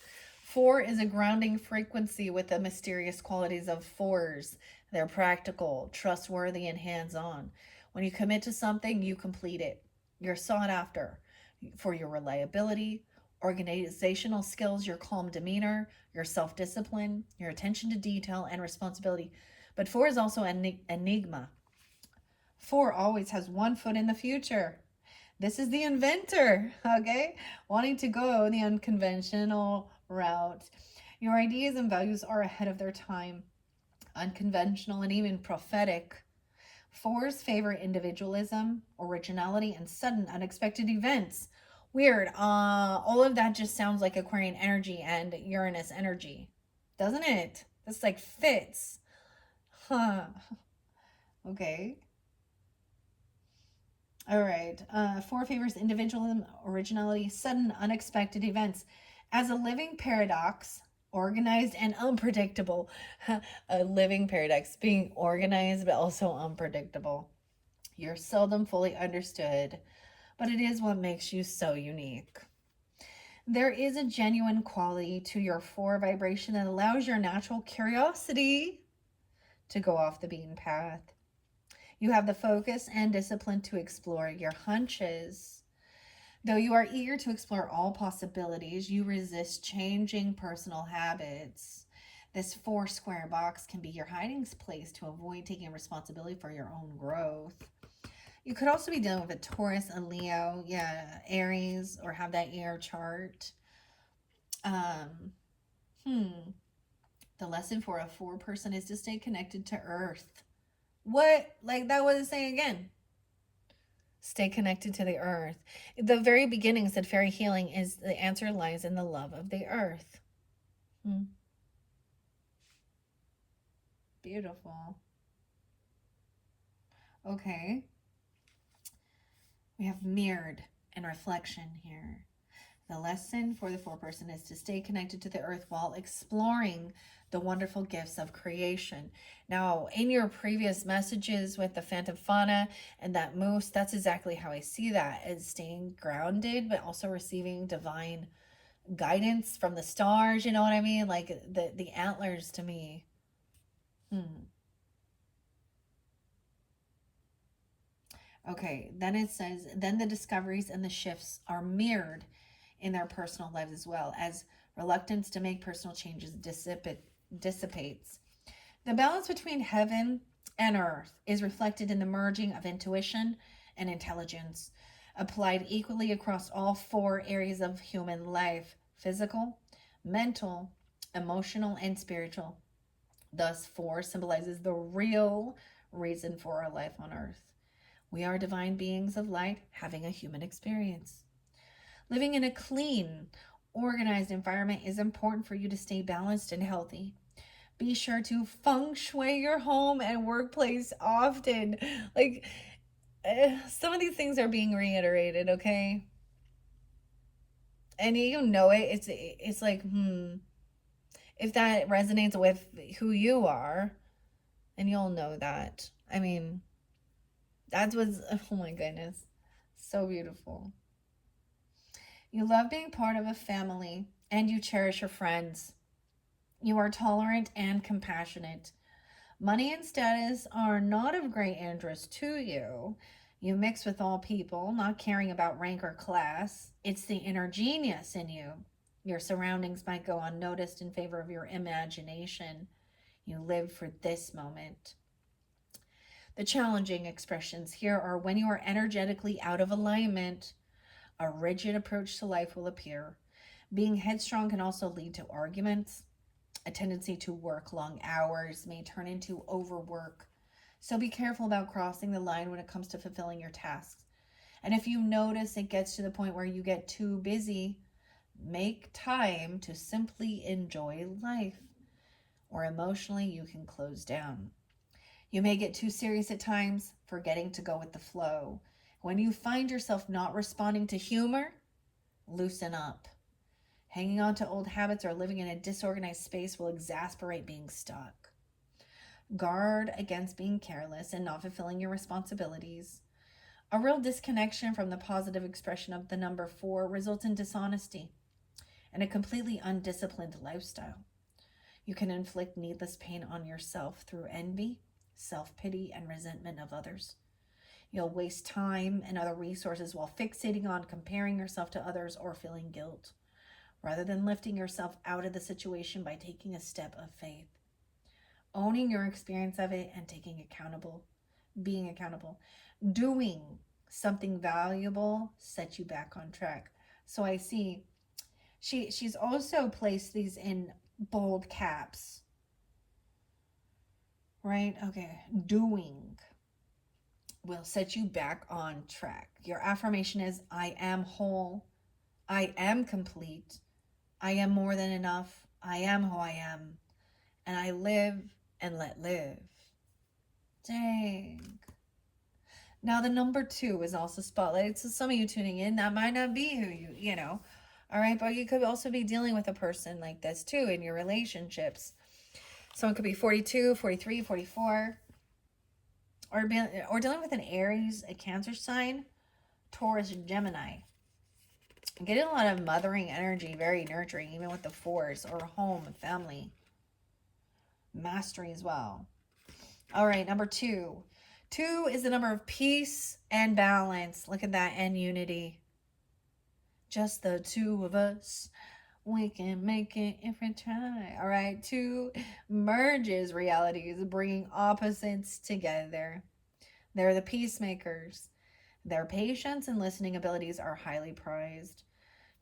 4 is a grounding frequency with the mysterious qualities of 4s. They're practical, trustworthy, and hands-on. When you commit to something, you complete it. You're sought after for your reliability, organizational skills, your calm demeanor, your self-discipline, your attention to detail, and responsibility. But 4 is also an enigma. 4 always has one foot in the future. This is the inventor, okay? Wanting to go the unconventional route. Your ideas and values are ahead of their time, unconventional and even prophetic. 4s favor individualism, originality, and sudden unexpected events. Weird. All of that just sounds like Aquarian energy and Uranus energy, doesn't it? This like fits. Huh. Okay. All right. 4 favors individualism, originality, sudden, unexpected events. As a living paradox, organized and unpredictable. A living paradox, being organized but also unpredictable. You're seldom fully understood, but it is what makes you so unique. There is a genuine quality to your 4 vibration that allows your natural curiosity to go off the beaten path. You have the focus and discipline to explore your hunches. Though you are eager to explore all possibilities, you resist changing personal habits. This 4 square box can be your hiding place to avoid taking responsibility for your own growth. You could also be dealing with a Taurus, a Leo, Aries, or have that air chart. The lesson for a 4 person is to stay connected to Earth. What? Like that was saying again. Stay connected to the earth. The very beginning said fairy healing is the answer lies in the love of the earth. Beautiful. Okay. We have mirrored and reflection here. The lesson for the 4 person is to stay connected to the earth while exploring the wonderful gifts of creation. Now, in your previous messages with the Phantom Fauna and that moose, that's exactly how I see that, as staying grounded, but also receiving divine guidance from the stars, you know what I mean? Like the antlers to me. Okay, then it says, then the discoveries and the shifts are mirrored in their personal lives as well, as reluctance to make personal changes dissipates. The balance between heaven and earth is reflected in the merging of intuition and intelligence, applied equally across all 4 areas of human life: physical, mental, emotional, and spiritual. Thus, 4 symbolizes the real reason for our life on earth. We are divine beings of light having a human experience. Living in a clean, organized environment is important for you to stay balanced and healthy. Be sure to feng shui your home and workplace often. Like, some of these things are being reiterated, okay? And you know it. It's like, if that resonates with who you are, and you'll know that. I mean, that was, oh my goodness, so beautiful. You love being part of a family and you cherish your friends. You are tolerant and compassionate. Money and status are not of great interest to you. You mix with all people, not caring about rank or class. It's the inner genius in you. Your surroundings might go unnoticed in favor of your imagination. You live for this moment. The challenging expressions here are when you are energetically out of alignment, a rigid approach to life will appear. Being headstrong can also lead to arguments. A tendency to work long hours may turn into overwork. So be careful about crossing the line when it comes to fulfilling your tasks. And if you notice it gets to the point where you get too busy, make time to simply enjoy life. Or emotionally, you can close down. You may get too serious at times, forgetting to go with the flow. When you find yourself not responding to humor, loosen up. Hanging on to old habits or living in a disorganized space will exasperate being stuck. Guard against being careless and not fulfilling your responsibilities. A real disconnection from the positive expression of the number 4 results in dishonesty and a completely undisciplined lifestyle. You can inflict needless pain on yourself through envy, self-pity, and resentment of others. You'll waste time and other resources while fixating on comparing yourself to others or feeling guilt, rather than lifting yourself out of the situation by taking a step of faith. Owning your experience of it and being accountable, doing something valuable sets you back on track. So I see she's also placed these in bold caps, right? Okay, doing will set you back on track. Your affirmation is, I am whole, I am complete, I am more than enough, I am who I am, and I live and let live. Dang. Now the number 2 is also spotlighted. So some of you tuning in, that might not be who you know. All right, but you could also be dealing with a person like this too in your relationships. Someone could be 42, 43, 44. Or dealing with an Aries, a Cancer sign, Taurus, Gemini. Getting a lot of mothering energy, very nurturing, even with the 4s, or home, family. Mastery as well. All right, number 2. 2 is the number of peace and balance. Look at that, and unity. Just the 2 of us. We can make it if we try. All right, 2 merges realities, bringing opposites together. They're the peacemakers. Their patience and listening abilities are highly prized.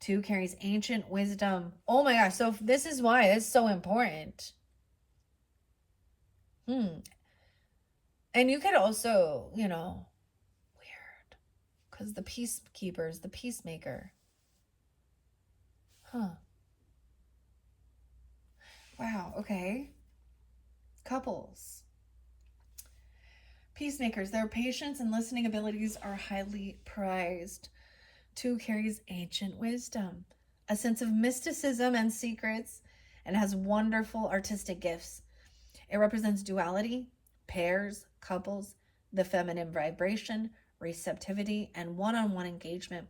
2 carries ancient wisdom. Oh my gosh, so this is why it's so important. And you could also, weird, because the peacekeeper is the peacemaker. Wow, okay. Couples. Peacemakers, their patience and listening abilities are highly prized. 2 carries ancient wisdom, a sense of mysticism and secrets, and has wonderful artistic gifts. It represents duality, pairs, couples, the feminine vibration, receptivity, and one-on-one engagement.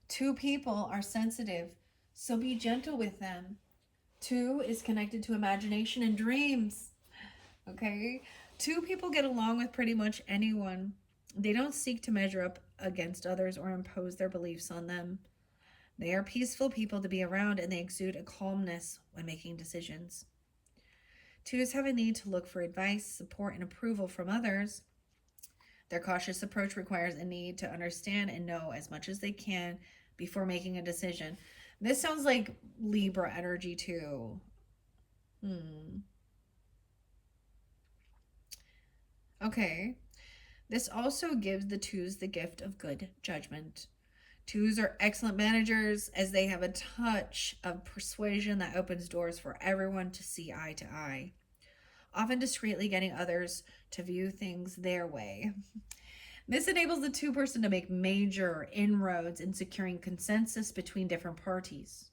2 people are sensitive, so be gentle with them. 2 is connected to imagination and dreams. Okay? 2 people get along with pretty much anyone. They don't seek to measure up against others or impose their beliefs on them. They are peaceful people to be around, and they exude a calmness when making decisions. 2s have a need to look for advice, support, and approval from others. Their cautious approach requires a need to understand and know as much as they can before making a decision. This sounds like Libra energy too. Okay. This also gives the 2s the gift of good judgment. 2s are excellent managers as they have a touch of persuasion that opens doors for everyone to see eye to eye, often discreetly getting others to view things their way. This enables the 2 person to make major inroads in securing consensus between different parties,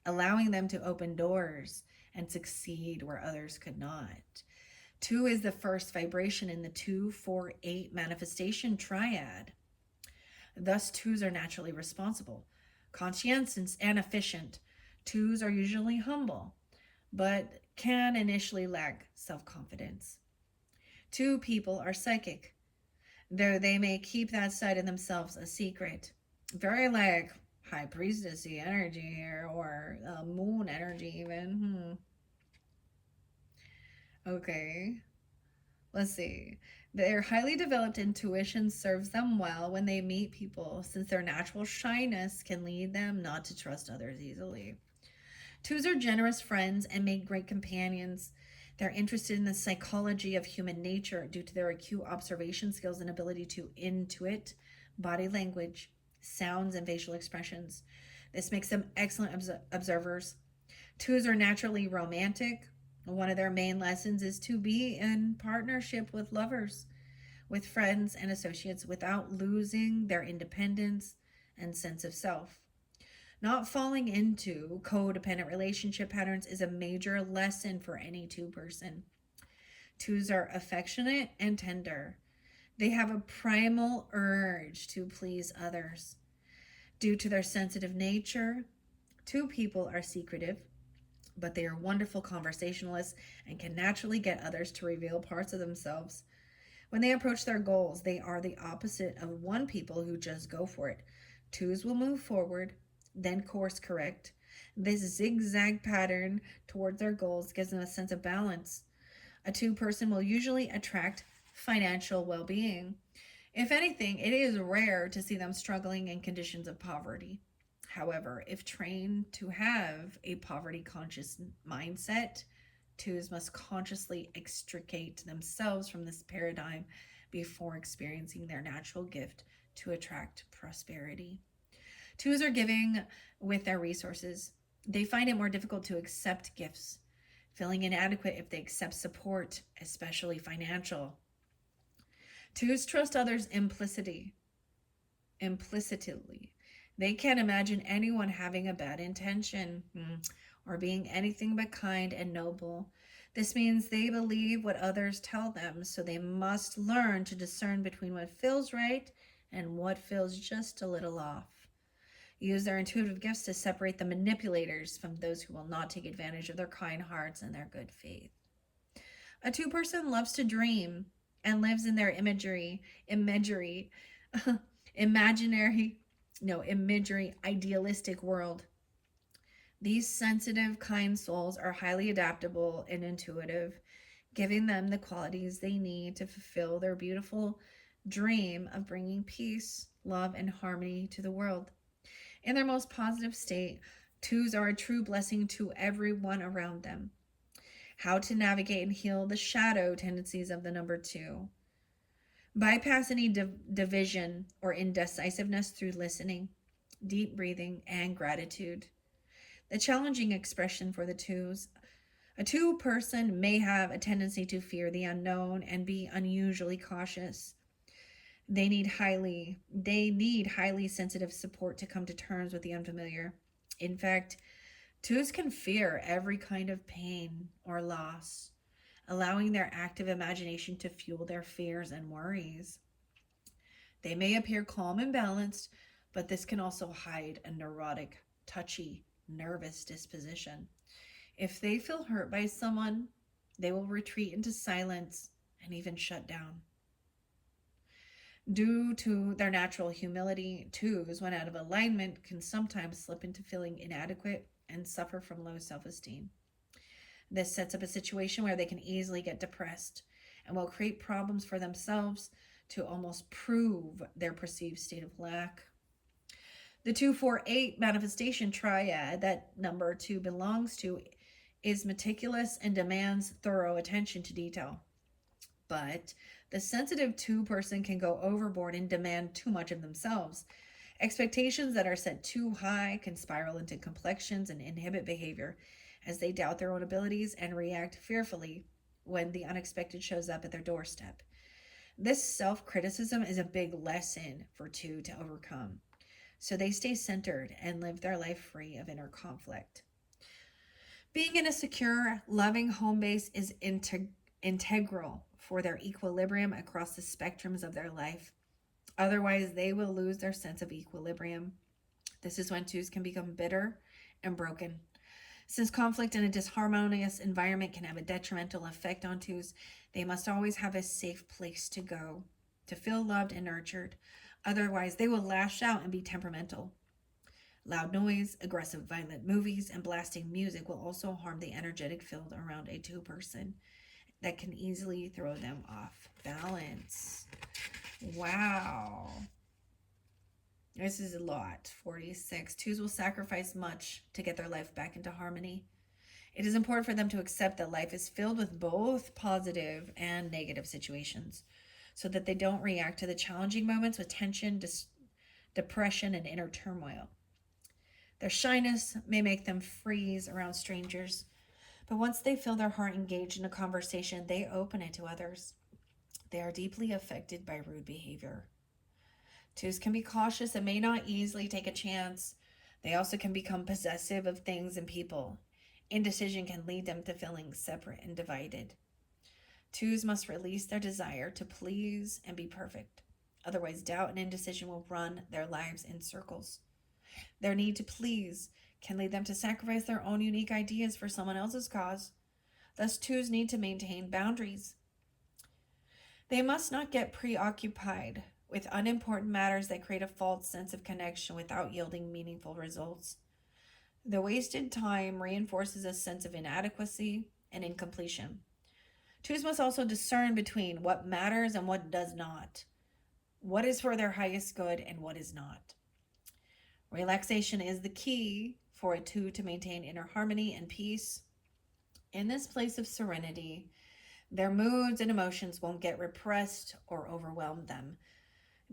allowing them to open doors and succeed where others could not. 2 is the first vibration in the 2-4-8 manifestation triad. Thus, 2s are naturally responsible, conscientious, and efficient. 2s are usually humble, but can initially lack self-confidence. 2 people are psychic, though they may keep that side of themselves a secret. Very like high priestessy energy here, or moon energy even. Okay. Let's see. Their highly developed intuition serves them well when they meet people, since their natural shyness can lead them not to trust others easily. Twos are generous friends and make great companions. They're interested in the psychology of human nature due to their acute observation skills and ability to intuit body language, sounds, and facial expressions. This makes them excellent observers. Twos are naturally romantic. One of their main lessons is to be in partnership with lovers, with friends and associates without losing their independence and sense of self. Not falling into codependent relationship patterns is a major lesson for any two person. Twos are affectionate and tender. They have a primal urge to please others. Due to their sensitive nature, two people are secretive, but they are wonderful conversationalists and can naturally get others to reveal parts of themselves. When they approach their goals, they are the opposite of one people who just go for it. Twos will move forward, then course correct. This zigzag pattern towards their goals gives them a sense of balance. A two person will usually attract financial well being. If anything, it is rare to see them struggling in conditions of poverty. However, if trained to have a poverty conscious mindset, twos must consciously extricate themselves from this paradigm before experiencing their natural gift to attract prosperity. Twos are giving with their resources. They find it more difficult to accept gifts, feeling inadequate if they accept support, especially financial. Twos trust others implicitly. They can't imagine anyone having a bad intention or being anything but kind and noble. This means they believe what others tell them, so they must learn to discern between what feels right and what feels just a little off. Use their intuitive gifts to separate the manipulators from those who will not take advantage of their kind hearts and their good faith. A two person loves to dream and lives in their imagery, idealistic world. These sensitive, kind souls are highly adaptable and intuitive, giving them the qualities they need to fulfill their beautiful dream of bringing peace, love, and harmony to the world. In their most positive state, twos are a true blessing to everyone around them. How to navigate and heal the shadow tendencies of the number two. Bypass any division or indecisiveness through listening, deep breathing, and gratitude. The challenging expression for the twos. A two person may have a tendency to fear the unknown and be unusually cautious. They need highly sensitive support to come to terms with the unfamiliar. In fact, twos can fear every kind of pain or loss, allowing their active imagination to fuel their fears and worries. They may appear calm and balanced, but this can also hide a neurotic, touchy, nervous disposition. If they feel hurt by someone, they will retreat into silence and even shut down. Due to their natural humility, twos, when out of alignment, can sometimes slip into feeling inadequate and suffer from low self-esteem. This sets up a situation where they can easily get depressed and will create problems for themselves to almost prove their perceived state of lack. The 248 manifestation triad that number two belongs to is meticulous and demands thorough attention to detail. But the sensitive two person can go overboard and demand too much of themselves. Expectations that are set too high can spiral into complexions and inhibit behavior as they doubt their own abilities and react fearfully when the unexpected shows up at their doorstep. This self-criticism is a big lesson for two to overcome, so they stay centered and live their life free of inner conflict. Being in a secure, loving home base is integral for their equilibrium across the spectrums of their life. Otherwise, they will lose their sense of equilibrium. This is when twos can become bitter and broken. Since conflict in a disharmonious environment can have a detrimental effect on twos, they must always have a safe place to go, to feel loved and nurtured. Otherwise, they will lash out and be temperamental. Loud noise, aggressive, violent movies, and blasting music will also harm the energetic field around a two person that can easily throw them off balance. Wow. This is a lot. 46. Twos will sacrifice much to get their life back into harmony. It is important for them to accept that life is filled with both positive and negative situations so that they don't react to the challenging moments with tension, depression, and inner turmoil. Their shyness may make them freeze around strangers, but once they feel their heart engaged in a conversation, they open it to others. They are deeply affected by rude behavior. Twos can be cautious and may not easily take a chance. They also can become possessive of things and people. Indecision can lead them to feeling separate and divided. Twos must release their desire to please and be perfect. Otherwise, doubt and indecision will run their lives in circles. Their need to please can lead them to sacrifice their own unique ideas for someone else's cause. Thus, twos need to maintain boundaries. They must not get preoccupied with unimportant matters that create a false sense of connection without yielding meaningful results. The wasted time reinforces a sense of inadequacy and incompletion. Twos must also discern between what matters and what does not, what is for their highest good and what is not. Relaxation is the key for a two to maintain inner harmony and peace. In this place of serenity, their moods and emotions won't get repressed or overwhelm them.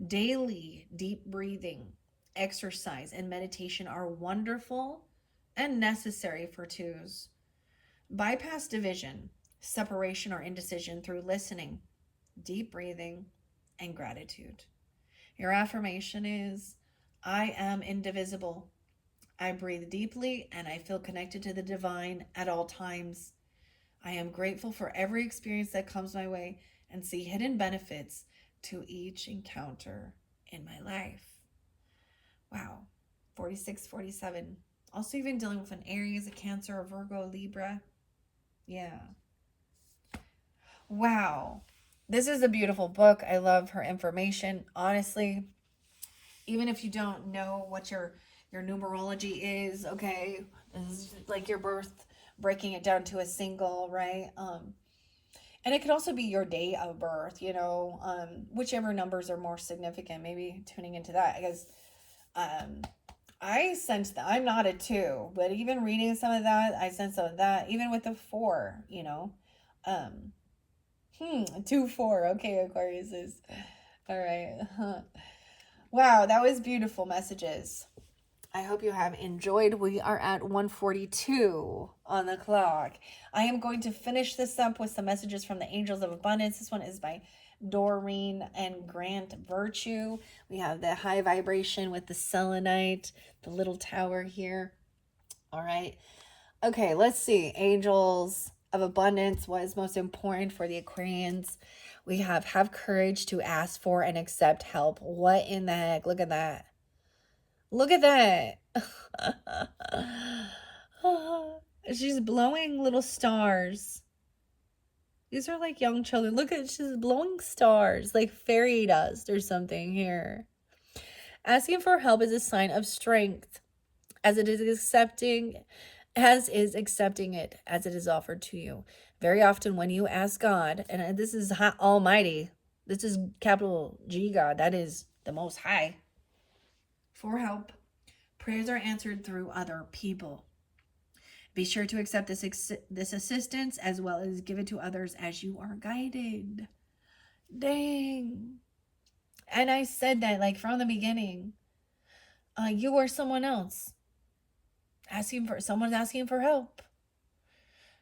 Daily deep breathing, exercise, and meditation are wonderful and necessary for twos. Bypass division, separation, or indecision through listening, deep breathing, and gratitude. Your affirmation is, I am indivisible. I breathe deeply and I feel connected to the divine at all times. I am grateful for every experience that comes my way and see hidden benefits to each encounter in my life. Wow. 46, 47. Also, even dealing with an Aries, a Cancer, a Virgo, a Libra. Yeah. Wow. This is a beautiful book. I love her information. Honestly, even if you don't know what your numerology is, okay, this is like your birth, breaking it down to a single, right? And it could also be your date of birth, whichever numbers are more significant, maybe tuning into that. Because I sense that I'm not a two, but even reading some of that, I sense some of that, even with the four, Um, 2, 4. Okay, Aquarius is. All right. Wow, that was beautiful messages. I hope you have enjoyed. We are at 1:42 on the clock. I am going to finish this up with some messages from the Angels of Abundance. This one is by Doreen and Grant Virtue. We have the high vibration with the selenite, the little tower here. All right. Okay, let's see. Angels of Abundance, what is most important for the Aquarians? We have courage to ask for and accept help. What in the heck? Look at that. Look at that. She's blowing little stars. These are like young children. Look at, she's blowing stars like fairy dust or something here. Asking for help is a sign of strength, as it is accepting it as it is offered to you. Very often when you ask God, and this is Almighty, this is capital G God, that is the Most High, for help, prayers are answered through other people. Be sure to accept this assistance as well as give it to others as you are guided. Dang. And I said that like from the beginning. You or someone else someone's asking for help.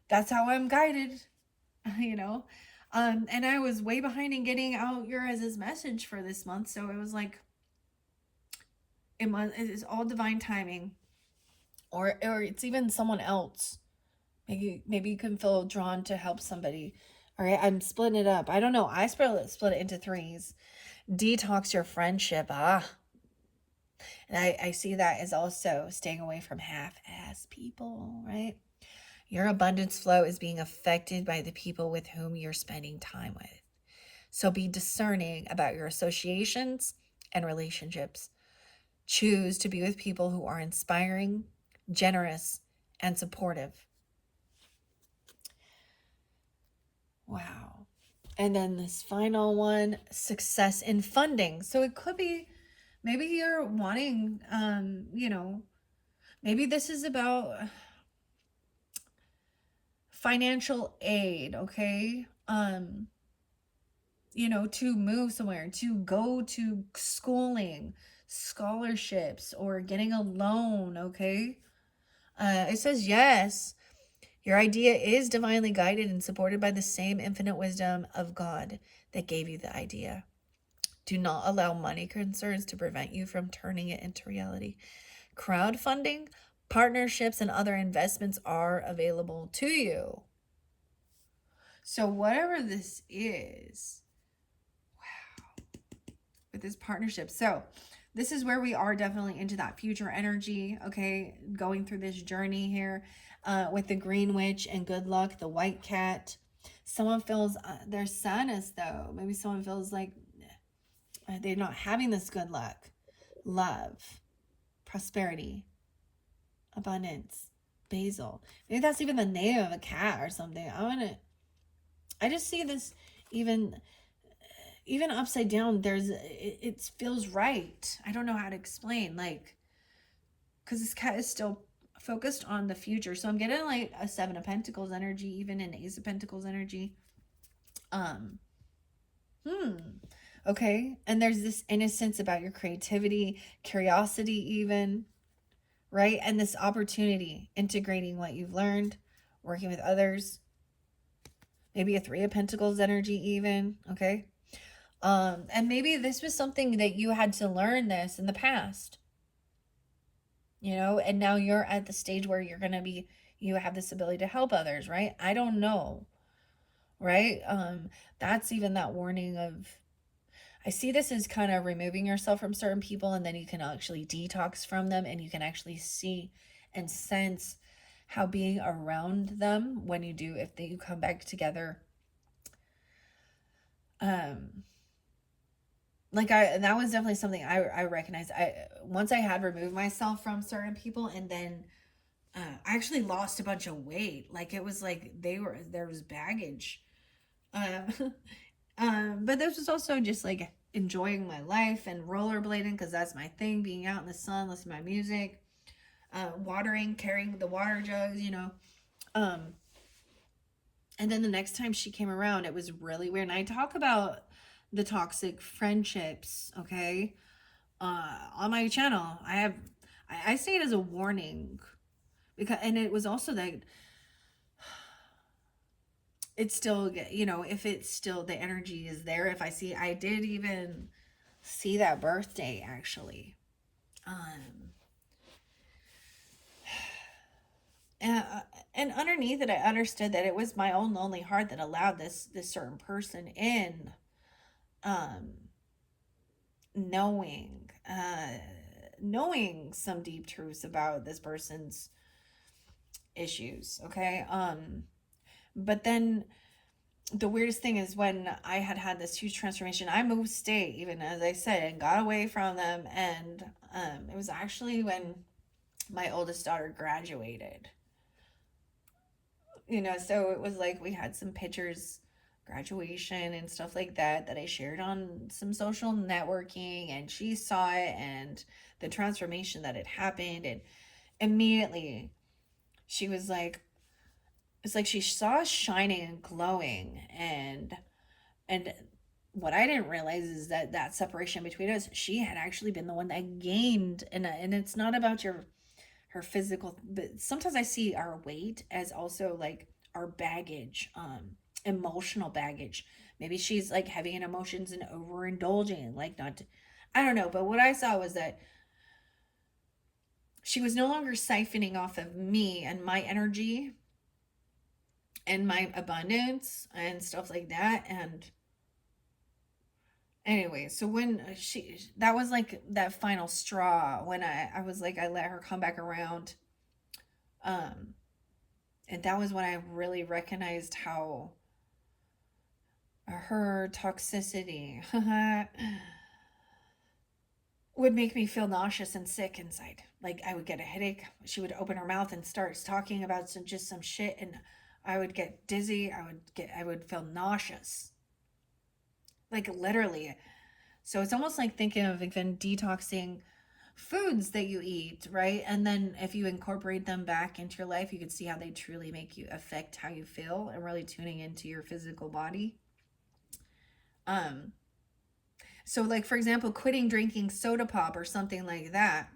That's how I'm guided, And I was way behind in getting out your guys' message for this month, so it was like it's all divine timing, or it's even someone else. Maybe you can feel drawn to help somebody. All right, I'm splitting it up. I don't know. I split it into threes. Detox your friendship. And I see that as also staying away from half-ass people, right? Your abundance flow is being affected by the people with whom you're spending time with. So be discerning about your associations and relationships. Choose to be with people who are inspiring, generous, and supportive. Wow. And then this final one, success in funding. So it could be Maybe you're wanting, maybe this is about financial aid, okay? To move somewhere, to go to schooling, scholarships, or getting a loan, okay? It says yes. Your idea is divinely guided and supported by the same infinite wisdom of God that gave you the idea. Do not allow money concerns to prevent you from turning it into reality. Crowdfunding, partnerships, and other investments are available to you. So, whatever this is, with this partnership. So, this is where we are definitely into that future energy, okay? Going through this journey here with the Green Witch and Good Luck, the White Cat. Someone feels there's sadness though. Maybe someone feels like they're not having this good luck, love, prosperity, abundance, basil. Maybe that's even the name of a cat or something. I just see this even upside down. It feels right. I don't know how to explain, like, because this cat is still focused on the future. So I'm getting like a Seven of Pentacles energy, even an Ace of Pentacles energy. Okay. And there's this innocence about your creativity, curiosity, even, right? And this opportunity, integrating what you've learned, working with others. Maybe a Three of Pentacles energy, even. Okay. And maybe this was something that you had to learn this in the past, and now you're at the stage where you have this ability to help others, right? I don't know, right? That's even that warning of, I see this as kind of removing yourself from certain people, and then you can actually detox from them, and you can actually see and sense how being around them when if you come back together, that was definitely something I recognized. Once I had removed myself from certain people, and then I actually lost a bunch of weight. Like, it was like there was baggage. But this was also just like enjoying my life and rollerblading, because that's my thing, being out in the sun, listening to my music, watering, carrying the water jugs, and then the next time she came around, it was really weird. And I talk about the toxic friendships, okay, on my channel. I say it as a warning, and it was also that it's still, if it's still, the energy is there. If I did even see that birthday, actually. And underneath it, I understood that it was my own lonely heart that allowed this certain person in, knowing some deep truths about this person's issues, okay? But then the weirdest thing is, when I had this huge transformation, I moved state, even as I said, and got away from them. And it was actually when my oldest daughter graduated. So it was like we had some pictures, graduation and stuff like that I shared on some social networking, and she saw it, and the transformation that had happened. And immediately she was like, it's like she saw us shining and glowing. And what I didn't realize is that separation between us, she had actually been the one that gained. And it's not about her physical, but sometimes I see our weight as also like our baggage, emotional baggage. Maybe she's like heavy in emotions and overindulging, like, not I don't know. But what I saw was that she was no longer siphoning off of me and my energy and my abundance and stuff like that. And anyway, so when that was like that final straw, when I was like, I let her come back around. And that was when I really recognized how her toxicity would make me feel nauseous and sick inside. Like, I would get a headache. She would open her mouth and start talking about some shit, and I would get dizzy. I would feel nauseous. Like, literally. So it's almost like thinking of even detoxing foods that you eat, right? And then if you incorporate them back into your life, you can see how they truly make you affect how you feel, and really tuning into your physical body. Um, so like for example, quitting drinking soda pop or something like that.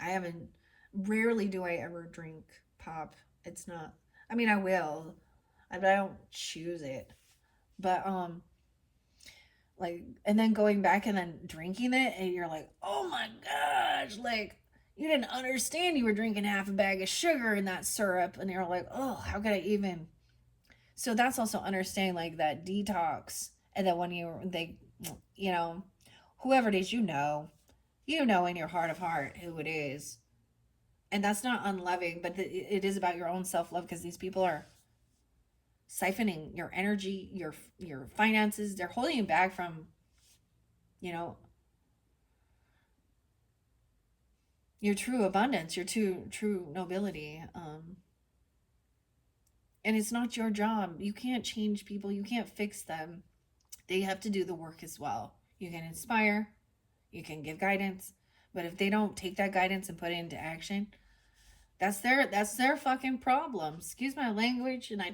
I haven't rarely do I ever drink pop. It's not, I mean I will, but I don't choose it. But like, and then going back and then drinking it, and you're like, oh my gosh, like you didn't understand you were drinking half a bag of sugar in that syrup, and you're like, oh, how could I even? So that's also understanding like that detox. And then when you know, whoever it is, you know in your heart of heart who it is, and that's not unloving, but it is about your own self-love, because these people are siphoning your energy, your finances. They're holding you back from, you know, your true abundance, your true nobility. And it's not your job. You can't change people. You can't fix them. They have to do the work as well. You can inspire, you can give guidance, but if they don't take that guidance and put it into action, that's their fucking problem. Excuse my language, and I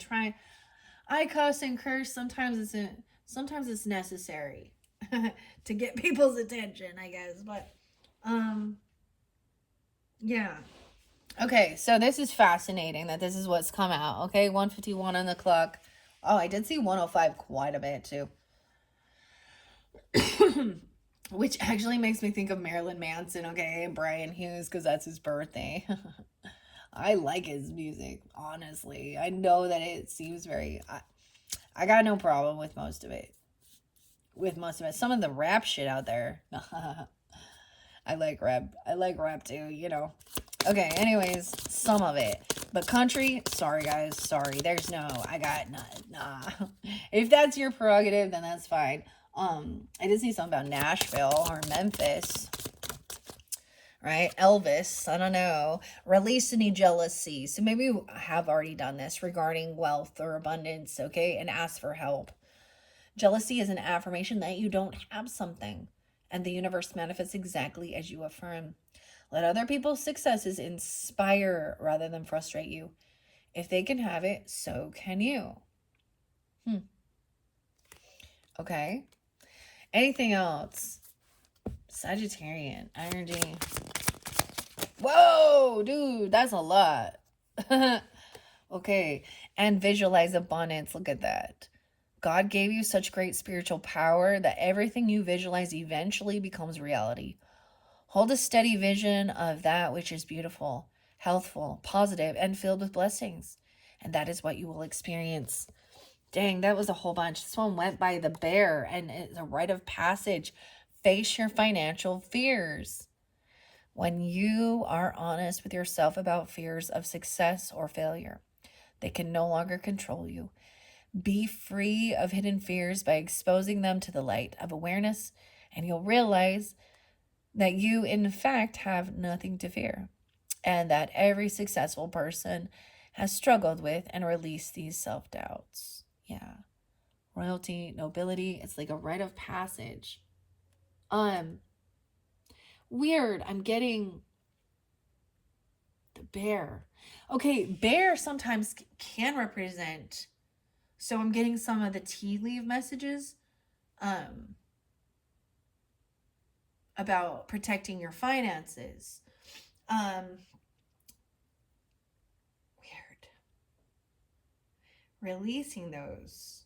cuss and curse. Sometimes it's necessary to get people's attention, I guess. But yeah. Okay, so this is fascinating that this is what's come out. Okay, 1:51 on the clock. Oh, I did see 105 quite a bit too. Which actually makes me think of Marilyn Manson, okay, and Brian Hughes, because that's his birthday. I like his music, honestly. I know that it seems very. I got no problem with most of it. Some of the rap shit out there. I like rap. I like rap too, you know. Okay, anyways, some of it. But country, sorry guys, sorry. There's no, I got nah. If that's your prerogative, then that's fine. I did see something about Nashville or Memphis. Right? Elvis, I don't know. Release any jealousy. So maybe you have already done this regarding wealth or abundance, okay? And ask for help. Jealousy is an affirmation that you don't have something, and the universe manifests exactly as you affirm. Let other people's successes inspire rather than frustrate you. If they can have it, so can you. Okay. Anything else? Sagittarian energy. Whoa, dude, that's a lot. Okay. And visualize abundance. Look at that. God gave you such great spiritual power that everything you visualize eventually becomes reality. Hold a steady vision of that which is beautiful, healthful, positive, and filled with blessings. And that is what you will experience. Dang, that was a whole bunch. This one went by the bear, and it's a rite of passage. Face your financial fears. When you are honest with yourself about fears of success or failure, they can no longer control you. Be free of hidden fears by exposing them to the light of awareness, and you'll realize that you, in fact, have nothing to fear, and that every successful person has struggled with and released these self-doubts. Yeah. Royalty, nobility, it's like a rite of passage. Weird. I'm getting the bear. Okay, bear sometimes can represent. So I'm getting some of the tea leaf messages about protecting your finances. Weird. Releasing those.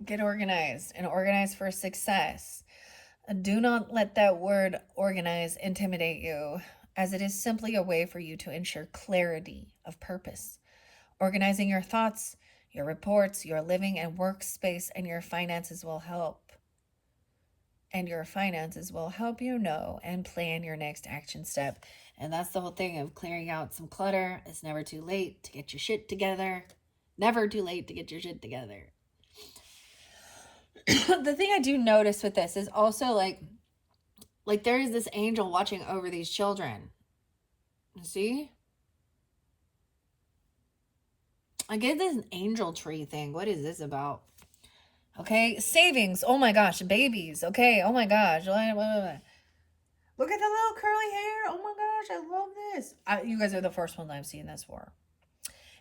Get organized and organize for success. Do not let that word organize intimidate you, as it is simply a way for you to ensure clarity of purpose. Organizing your thoughts, your reports, your living and workspace, and your finances will help. And your finances will help you know and plan your next action step. And that's the whole thing of clearing out some clutter. It's never too late to get your shit together. Never too late to get your shit together. The thing I do notice with this is also like there is this angel watching over these children. See? I get this angel tree thing. What is this about? Okay, savings. Oh my gosh, babies. Okay, oh my gosh. Look at the little curly hair. Oh my gosh, I love this. You guys are the first ones I've seen this for.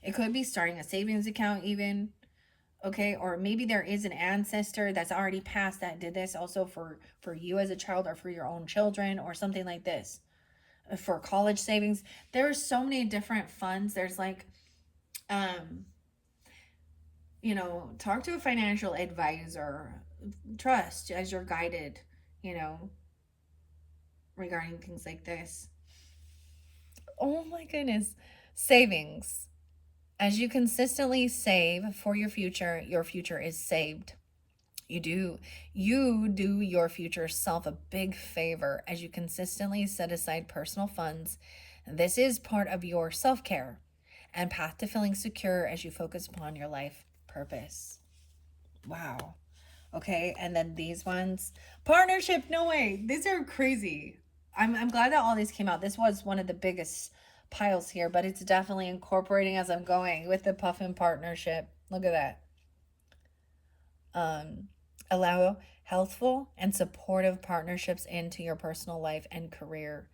It could be starting a savings account even. Okay, or maybe there is an ancestor that's already passed that did this also for you as a child or for your own children or something like this. For college savings, there's so many different funds. There's like talk to a financial advisor, trust as you're guided, regarding things like this. Oh my goodness. Savings. As you consistently save for your future is saved. You do your future self a big favor as you consistently set aside personal funds. This is part of your self-care and path to feeling secure as you focus upon your life purpose. Wow. Okay, and then these ones. Partnership, no way. These are crazy. I'm glad that all these came out. This was one of the biggest piles here, but it's definitely incorporating as I'm going with the Puffin partnership. Look at that. Allow healthful and supportive partnerships into your personal life and career.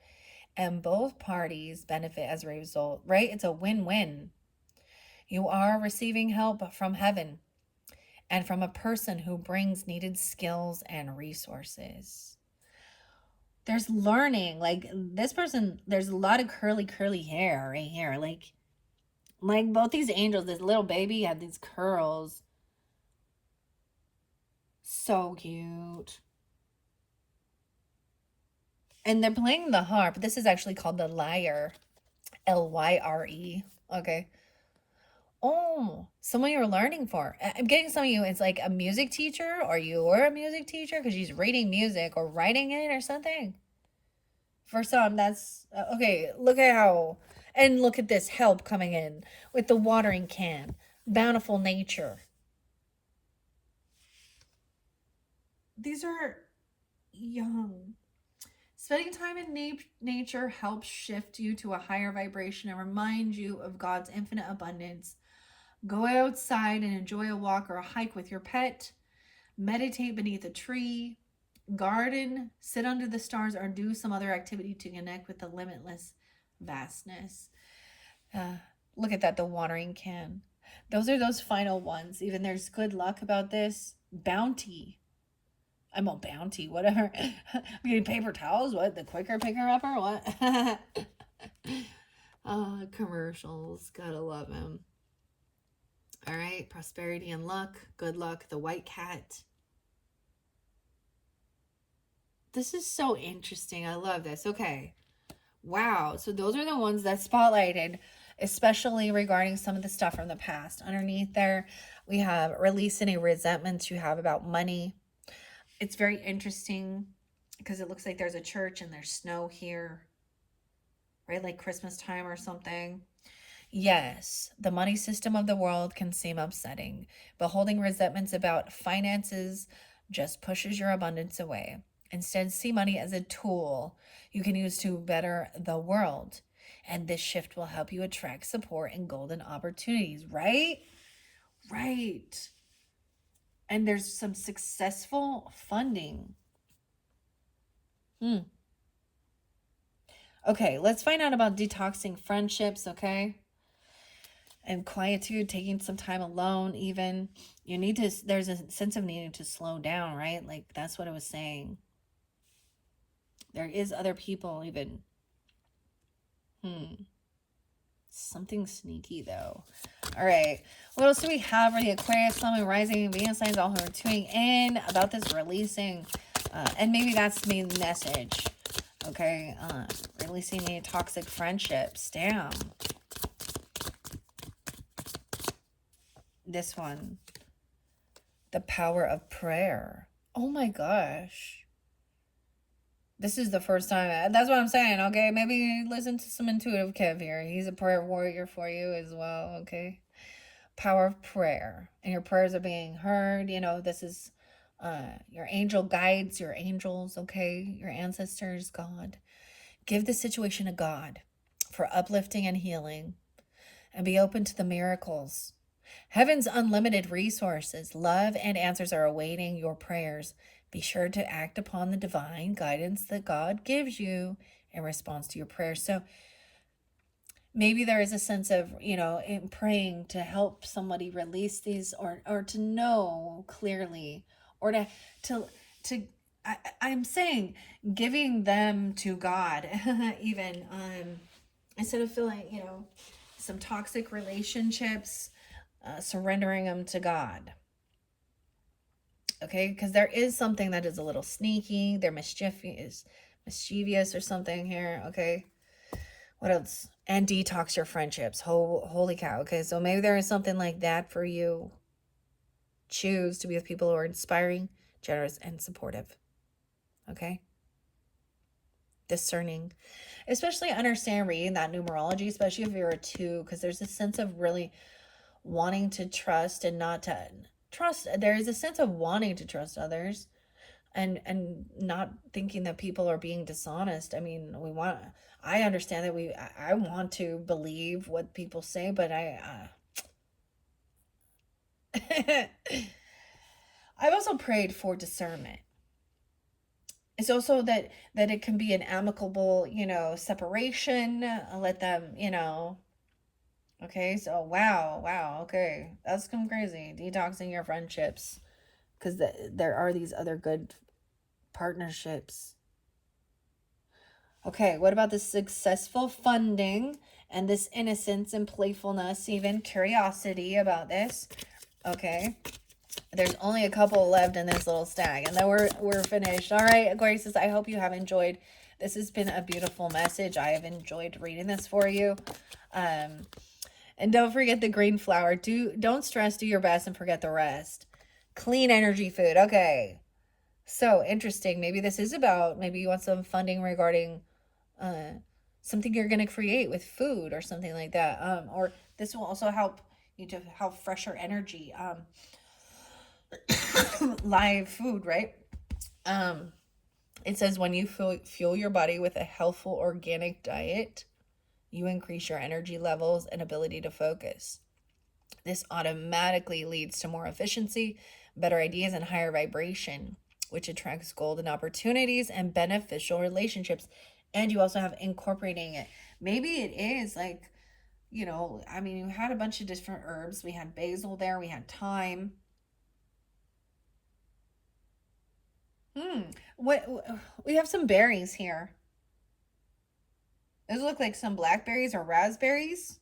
And both parties benefit as a result, right? It's a win-win. You are receiving help from heaven and from a person who brings needed skills and resources. There's learning, like this person, there's a lot of curly hair right here. Like both these angels, this little baby had these curls. So cute. And they're playing the harp. This is actually called the lyre. Lyre. Okay. Oh, someone you're learning for. I'm getting some of you, it's like a music teacher or you're a music teacher because she's reading music or writing it or something. For some, that's okay. Look at how, and look at this help coming in with the watering can. Bountiful nature. These are young. Spending time in nature helps shift you to a higher vibration and remind you of God's infinite abundance. Go outside and enjoy a walk or a hike with your pet. Meditate beneath a tree. Garden, sit under the stars, or do some other activity to connect with the limitless vastness. Look at that, the watering can. Those are those final ones. Even there's good luck about this. Bounty. I'm a bounty, whatever. I'm getting paper towels. What? The quicker picker upper? What? Commercials. Gotta love them. All right. Prosperity and luck. Good luck. The white cat. This is so interesting. I love this. Okay. Wow. So those are the ones that spotlighted, especially regarding some of the stuff from the past. Underneath there, we have release any resentments you have about money. It's very interesting because it looks like there's a church and there's snow here, right? Like Christmas time or something. Yes, the money system of the world can seem upsetting, but holding resentments about finances just pushes your abundance away. Instead, see money as a tool you can use to better the world. And this shift will help you attract support and golden opportunities, right? Right. And there's some successful funding. Okay, let's find out about detoxing friendships, okay? And quietude, taking some time alone even. You need to, there's a sense of needing to slow down, right? Like that's what I was saying. There is other people even. Something sneaky though. All right. What else do we have for the Aquarius, Sun, Moon, Rising, Venus signs, all who are tuning in about this releasing? And maybe that's the main message. Okay. Releasing the toxic friendships. Damn. This one. The power of prayer. Oh my gosh. This is the first time. That's what I'm saying, okay? Maybe listen to some intuitive Kev here. He's a prayer warrior for you as well, okay? Power of prayer. And your prayers are being heard. You know, this is your angel guides, your angels, okay? Your ancestors, God. Give the situation to God for uplifting and healing. And be open to the miracles Heaven's unlimited resources, love, and answers are awaiting your prayers. Be sure to act upon the divine guidance that God gives you in response to your prayers. So maybe there is a sense of, in praying to help somebody release these, or to know clearly, or to I'm saying giving them to God, even instead of feeling, some toxic relationships, surrendering them to God. Okay, because there is something that is a little sneaky. They're mischievous or something here. Okay, what else? And detox your friendships. Holy cow. Okay, so maybe there is something like that for you. Choose to be with people who are inspiring, generous, and supportive. Okay, discerning, especially understand reading that numerology, especially if you're a 2, because there's a sense of really wanting to trust and not to trust. There is a sense of wanting to trust others, and not thinking that people are being dishonest. I mean, I understand that I want to believe what people say, but I've also prayed for discernment. It's also that it can be an amicable, separation. Let them, okay. So wow, okay, that's come crazy. Detoxing your friendships, because there are these other good partnerships. Okay, what about this successful funding and this innocence and playfulness, even curiosity about this? Okay, there's only a couple left in this little stack, and then we're finished. All right, Aquarius, I hope you have enjoyed. This has been a beautiful message. I have enjoyed reading this for you. And don't forget the green flower. Don't stress, do your best, and forget the rest. Clean energy food. Okay. So interesting. Maybe this is about, maybe you want some funding regarding something you're going to create with food or something like that. Or this will also help you to have fresher energy. Live food, right? It says when you fuel your body with a healthful organic diet, you increase your energy levels and ability to focus. This automatically leads to more efficiency, better ideas, and higher vibration, which attracts golden opportunities and beneficial relationships. And you also have incorporating it. Maybe it is like, I mean, you had a bunch of different herbs. We had basil there, we had thyme. What we have some berries here. Those look like some blackberries or raspberries.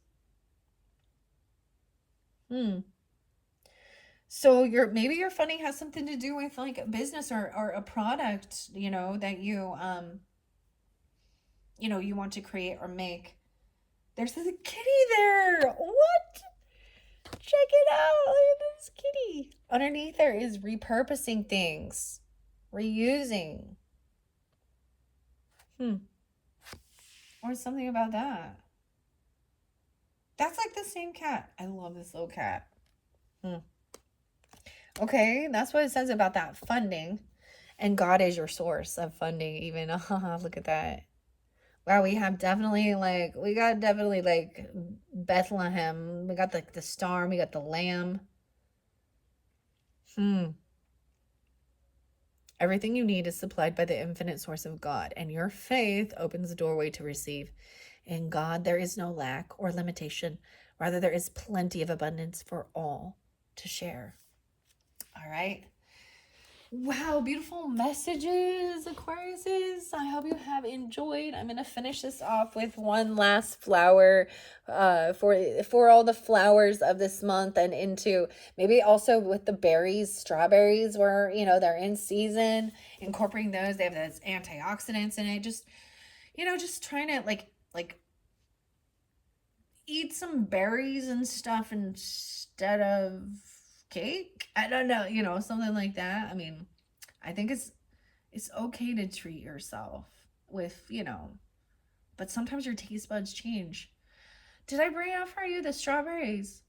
So maybe your funding has something to do with like a business or a product, that you want to create or make. There's a kitty there. What? Check it out. Look at this kitty. Underneath there is repurposing things. Reusing. Or something about that. That's like the same cat. I love this little cat. Okay, that's what it says about that funding. And God is your source of funding, even. Look at that. Wow, we got definitely like Bethlehem. We got the star, we got the lamb. Everything you need is supplied by the infinite source of God, and your faith opens the doorway to receive. In God, there is no lack or limitation. Rather, there is plenty of abundance for all to share. All right. Wow, beautiful messages, Aquariuses. I hope you have enjoyed. I'm gonna finish this off with one last flower for all the flowers of this month, and into maybe also with the berries, strawberries, where they're in season. Incorporating those, they have those antioxidants in it. Just just trying to like eat some berries and stuff instead of cake. I don't know, something like that. I mean, I think it's okay to treat yourself with, but sometimes your taste buds change. Did I bring out for you the strawberries?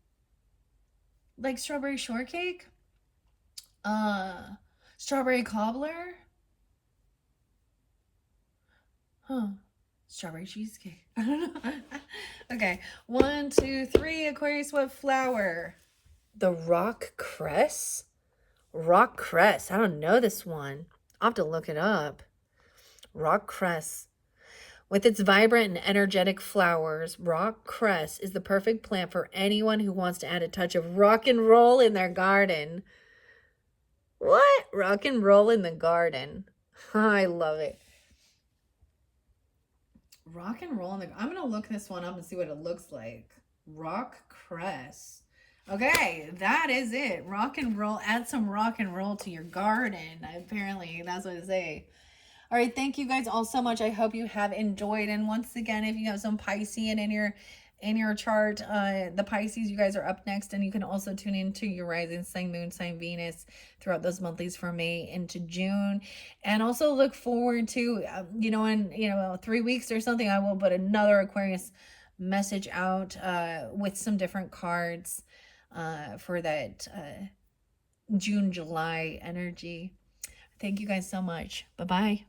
Like strawberry shortcake? Strawberry cobbler? Strawberry cheesecake. I don't know. Okay. 1, 2, 3. Aquarius, what flower? The rock cress? Rock cress. I don't know this one. I'll have to look it up. Rock cress. With its vibrant and energetic flowers, rock cress is the perfect plant for anyone who wants to add a touch of rock and roll in their garden. What? Rock and roll in the garden. I love it. Rock and roll in the... I'm going to look this one up and see what it looks like. Rock cress. Okay, that is it. Rock and roll. Add some rock and roll to your garden. Apparently, that's what I say. All right, thank you guys all so much. I hope you have enjoyed. And once again, if you have some Piscean in your chart, the Pisces, you guys are up next, and you can also tune into your rising sign, moon sign, Venus throughout those monthlies from May into June. And also look forward to, in 3 weeks or something, I will put another Aquarius message out with some different cards for that June, July energy. Thank you guys so much. Bye-bye.